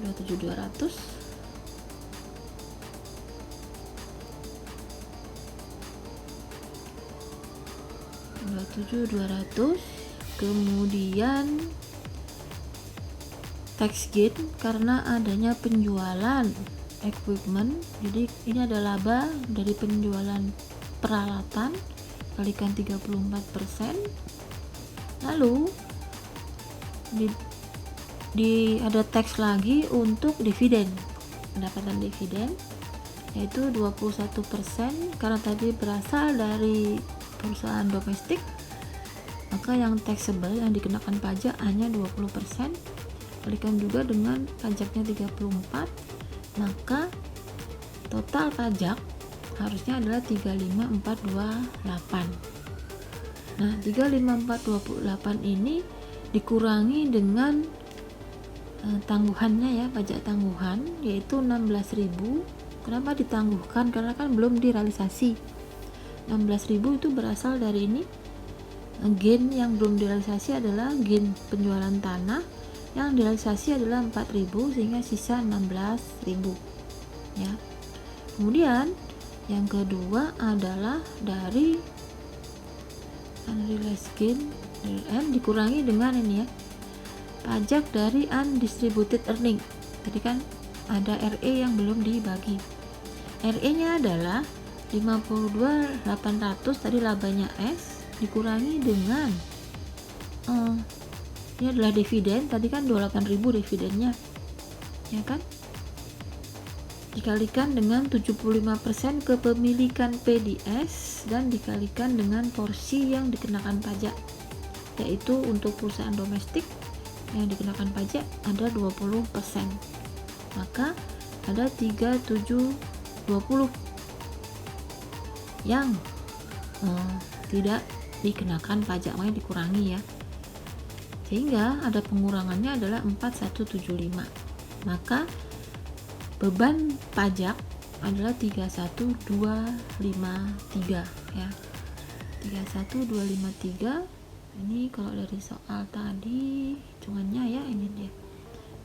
27.200. Kemudian tax gain karena adanya penjualan equipment, jadi ini ada laba dari penjualan peralatan kalikan 34%. Lalu ada tax lagi untuk dividen, pendapatan dividen yaitu 21% karena tadi berasal dari perusahaan domestik, maka yang taxable yang dikenakan pajak hanya 20%, kalikan juga dengan pajaknya 34, maka total pajak harusnya adalah 35.428. Nah, 35.428 ini dikurangi dengan tangguhannya ya, pajak tangguhan yaitu 16.000. Kenapa ditangguhkan? Karena kan belum direalisasi. 16.000 itu berasal dari ini, gain yang belum direalisasi adalah gain penjualan tanah, yang direalisasi adalah 4.000 sehingga sisa 16.000 ya. Kemudian yang kedua adalah dari unrealized gain N dikurangi dengan ini ya, pajak dari undistributed earning. Tadi kan ada RE yang belum dibagi, RE nya adalah 52.800 tadi labanya S dikurangi dengan ini adalah dividen, tadi kan 28.000 dividennya ya kan, dikalikan dengan 75% kepemilikan PDS dan dikalikan dengan porsi yang dikenakan pajak, yaitu untuk perusahaan domestik yang dikenakan pajak ada 20%, maka ada 3720 yang tidak dikenakan pajak, makanya dikurangi ya, sehingga ada pengurangannya adalah 4175, maka beban pajak adalah 31253 ya, 31253. Ini kalau dari soal tadi hitungannya ya, ini dia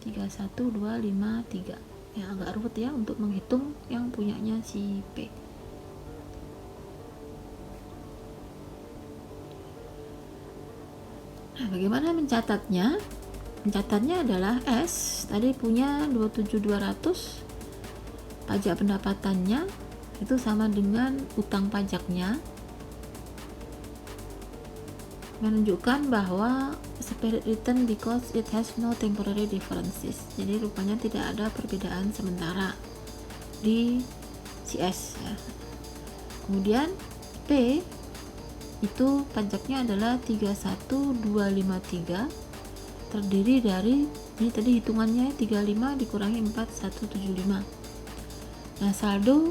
31253 ya, agak ruwet ya untuk menghitung yang punyanya si P. Nah, bagaimana mencatatnya? Mencatatnya adalah S tadi punya 27.200, pajak pendapatannya itu sama dengan utang pajaknya, menunjukkan bahwa separate return because it has no temporary differences. Jadi rupanya tidak ada perbedaan sementara di CS ya. Kemudian P itu pajaknya adalah 31253, terdiri dari ini tadi hitungannya 35 dikurangi 4175. Nah, saldo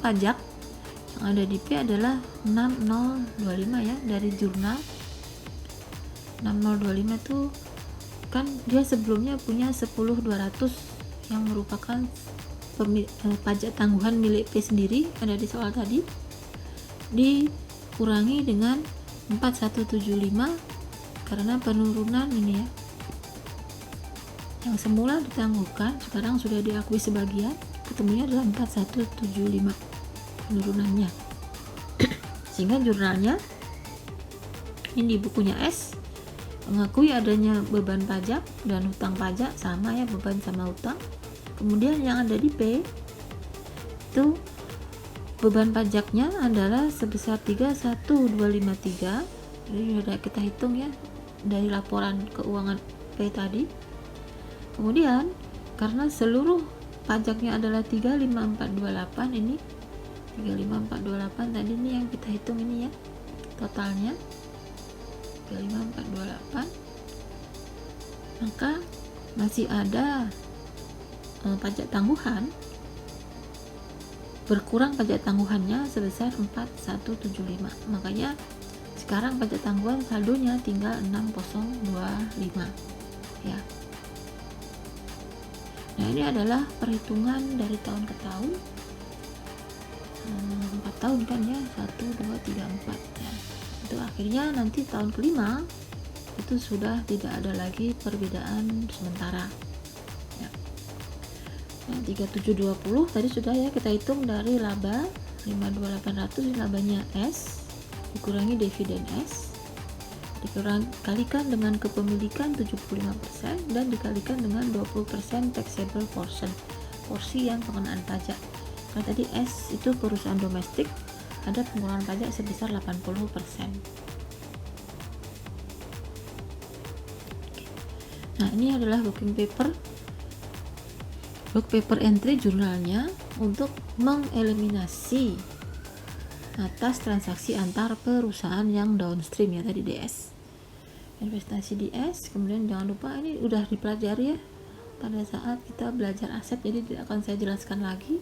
pajak yang ada di P adalah 6025 ya, dari jurnal 6025 tuh kan dia sebelumnya punya 10.200 yang merupakan pajak tangguhan milik P sendiri, ada di soal tadi, dikurangi dengan 4175 karena penurunan ini ya, yang semula ditangguhkan sekarang sudah diakui sebagian, ketemunya adalah 4175 penurunannya. Sehingga jurnalnya ini di bukunya S mengakui adanya beban pajak dan hutang pajak sama ya, beban sama hutang. Kemudian yang ada di P itu beban pajaknya adalah sebesar 31253. Jadi sudah kita hitung ya dari laporan keuangan P tadi. Kemudian karena seluruh pajaknya adalah 35428, ini 35428 tadi ini yang kita hitung ini ya, totalnya 35428, maka masih ada pajak tangguhan, berkurang pajak tangguhannya sebesar 4175, makanya sekarang pajak tangguhan saldonya tinggal 6025 ya. Nah, ini adalah perhitungan dari tahun ke tahun, 4 tahun kan ya, 1, 2, 3, 4 ya. Itu akhirnya nanti tahun kelima itu sudah tidak ada lagi perbedaan sementara ya. Nah, 3720 tadi sudah ya kita hitung dari laba 52.800, labanya S dikurangi dividen S, dikalikan dengan kepemilikan 75% dan dikalikan dengan 20% taxable portion, porsi yang pengenaan pajak. Karena tadi S itu perusahaan domestik, ada pengurangan pajak sebesar 80%. Nah, ini adalah book paper entry jurnalnya untuk mengeliminasi atas transaksi antar perusahaan yang downstream ya, tadi DS, investasi DS. Kemudian jangan lupa ini udah dipelajari ya pada saat kita belajar aset, jadi tidak akan saya jelaskan lagi.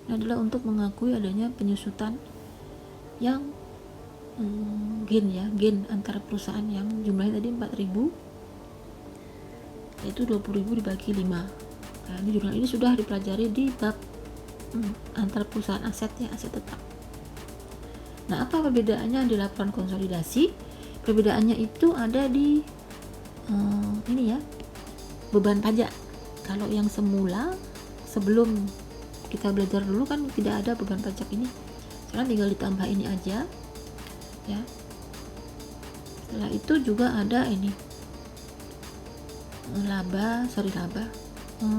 Ini adalah untuk mengakui adanya penyusutan yang gain antar perusahaan yang jumlahnya tadi 4.000, yaitu 20.000 dibagi 5. Nah, ini jurnal ini sudah dipelajari di bab antar perusahaan aset ya, aset tetap. Nah, apa perbedaannya di laporan konsolidasi? Perbedaannya itu ada di ini ya, beban pajak. Kalau yang semula sebelum kita belajar dulu kan tidak ada beban pajak ini, sekarang tinggal ditambah ini aja ya. Setelah itu juga ada ini laba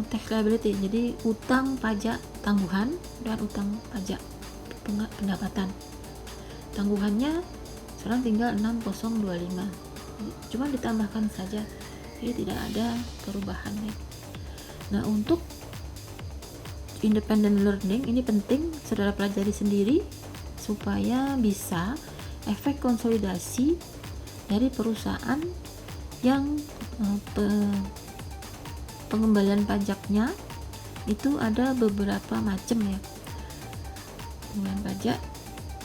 tax liability, jadi utang pajak tangguhan dan utang pajak pendapatan. Tangguhannya sekarang tinggal 6025, cuma ditambahkan saja, jadi tidak ada perubahan ya. Nah, untuk independent learning ini penting saudara pelajari sendiri supaya bisa efek konsolidasi dari perusahaan yang pengembalian pajaknya itu ada beberapa macam ya. Pengembalian pajak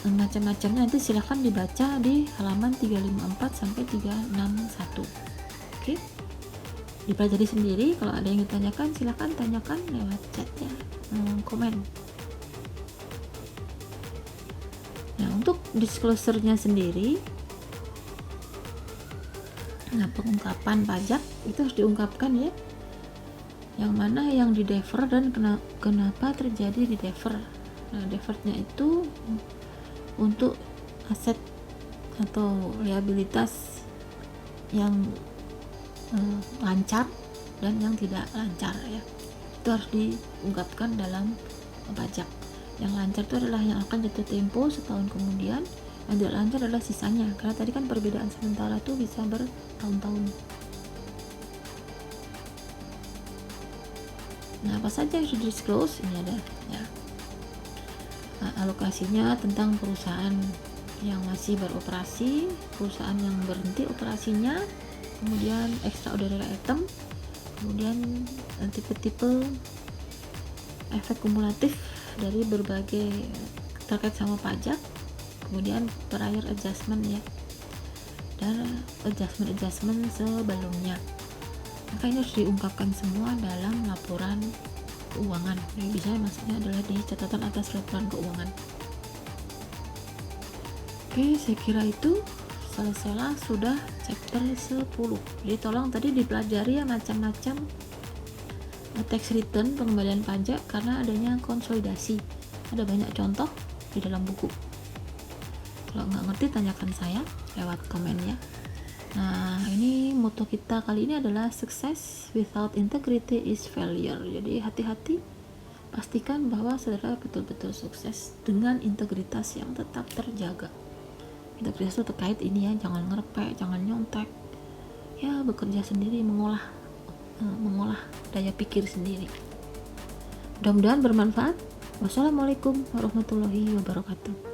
macam-macamnya nanti silahkan dibaca di halaman 354 sampai 361. Oke, dipelajari sendiri. Kalau ada yang ditanyakan silahkan tanyakan lewat chat ya, komen. Nah, untuk disclosure-nya sendiri, nah pengungkapan pajak itu harus diungkapkan ya, yang mana yang di defer dan kenapa terjadi di defer. Nah, defernya itu untuk aset atau liabilitas yang lancar dan yang tidak lancar ya, itu harus diungkapkan dalam pajak. Yang lancar itu adalah yang akan jatuh tempo setahun kemudian, yang tidak lancar adalah sisanya, karena tadi kan perbedaan sementara itu bisa bertahun-tahun. Nah, apa saja yang sudah disclose ini ada ya. Nah, alokasinya tentang perusahaan yang masih beroperasi, perusahaan yang berhenti operasinya, kemudian extraordinary item, kemudian tipe-tipe efek kumulatif dari berbagai terkait sama pajak, kemudian prior adjustment ya, dan adjustment sebelumnya. Maka ini harus diungkapkan semua dalam laporan keuangan. Ini biasanya maksudnya adalah di catatan atas laporan keuangan. Oke, saya kira itu selesailah sudah chapter 10. Jadi tolong tadi dipelajari ya macam-macam tax return, pengembalian pajak, karena adanya konsolidasi. Ada banyak contoh di dalam buku. Kalau nggak ngerti tanyakan saya lewat komen ya. Nah, ini moto kita kali ini adalah success without integrity is failure. Jadi hati-hati, pastikan bahwa saudara betul-betul sukses dengan integritas yang tetap terjaga. Integritas itu terkait ini ya, jangan ngerepek, jangan nyontek ya, bekerja sendiri, mengolah daya pikir sendiri. Mudah-mudahan bermanfaat. Wassalamualaikum warahmatullahi wabarakatuh.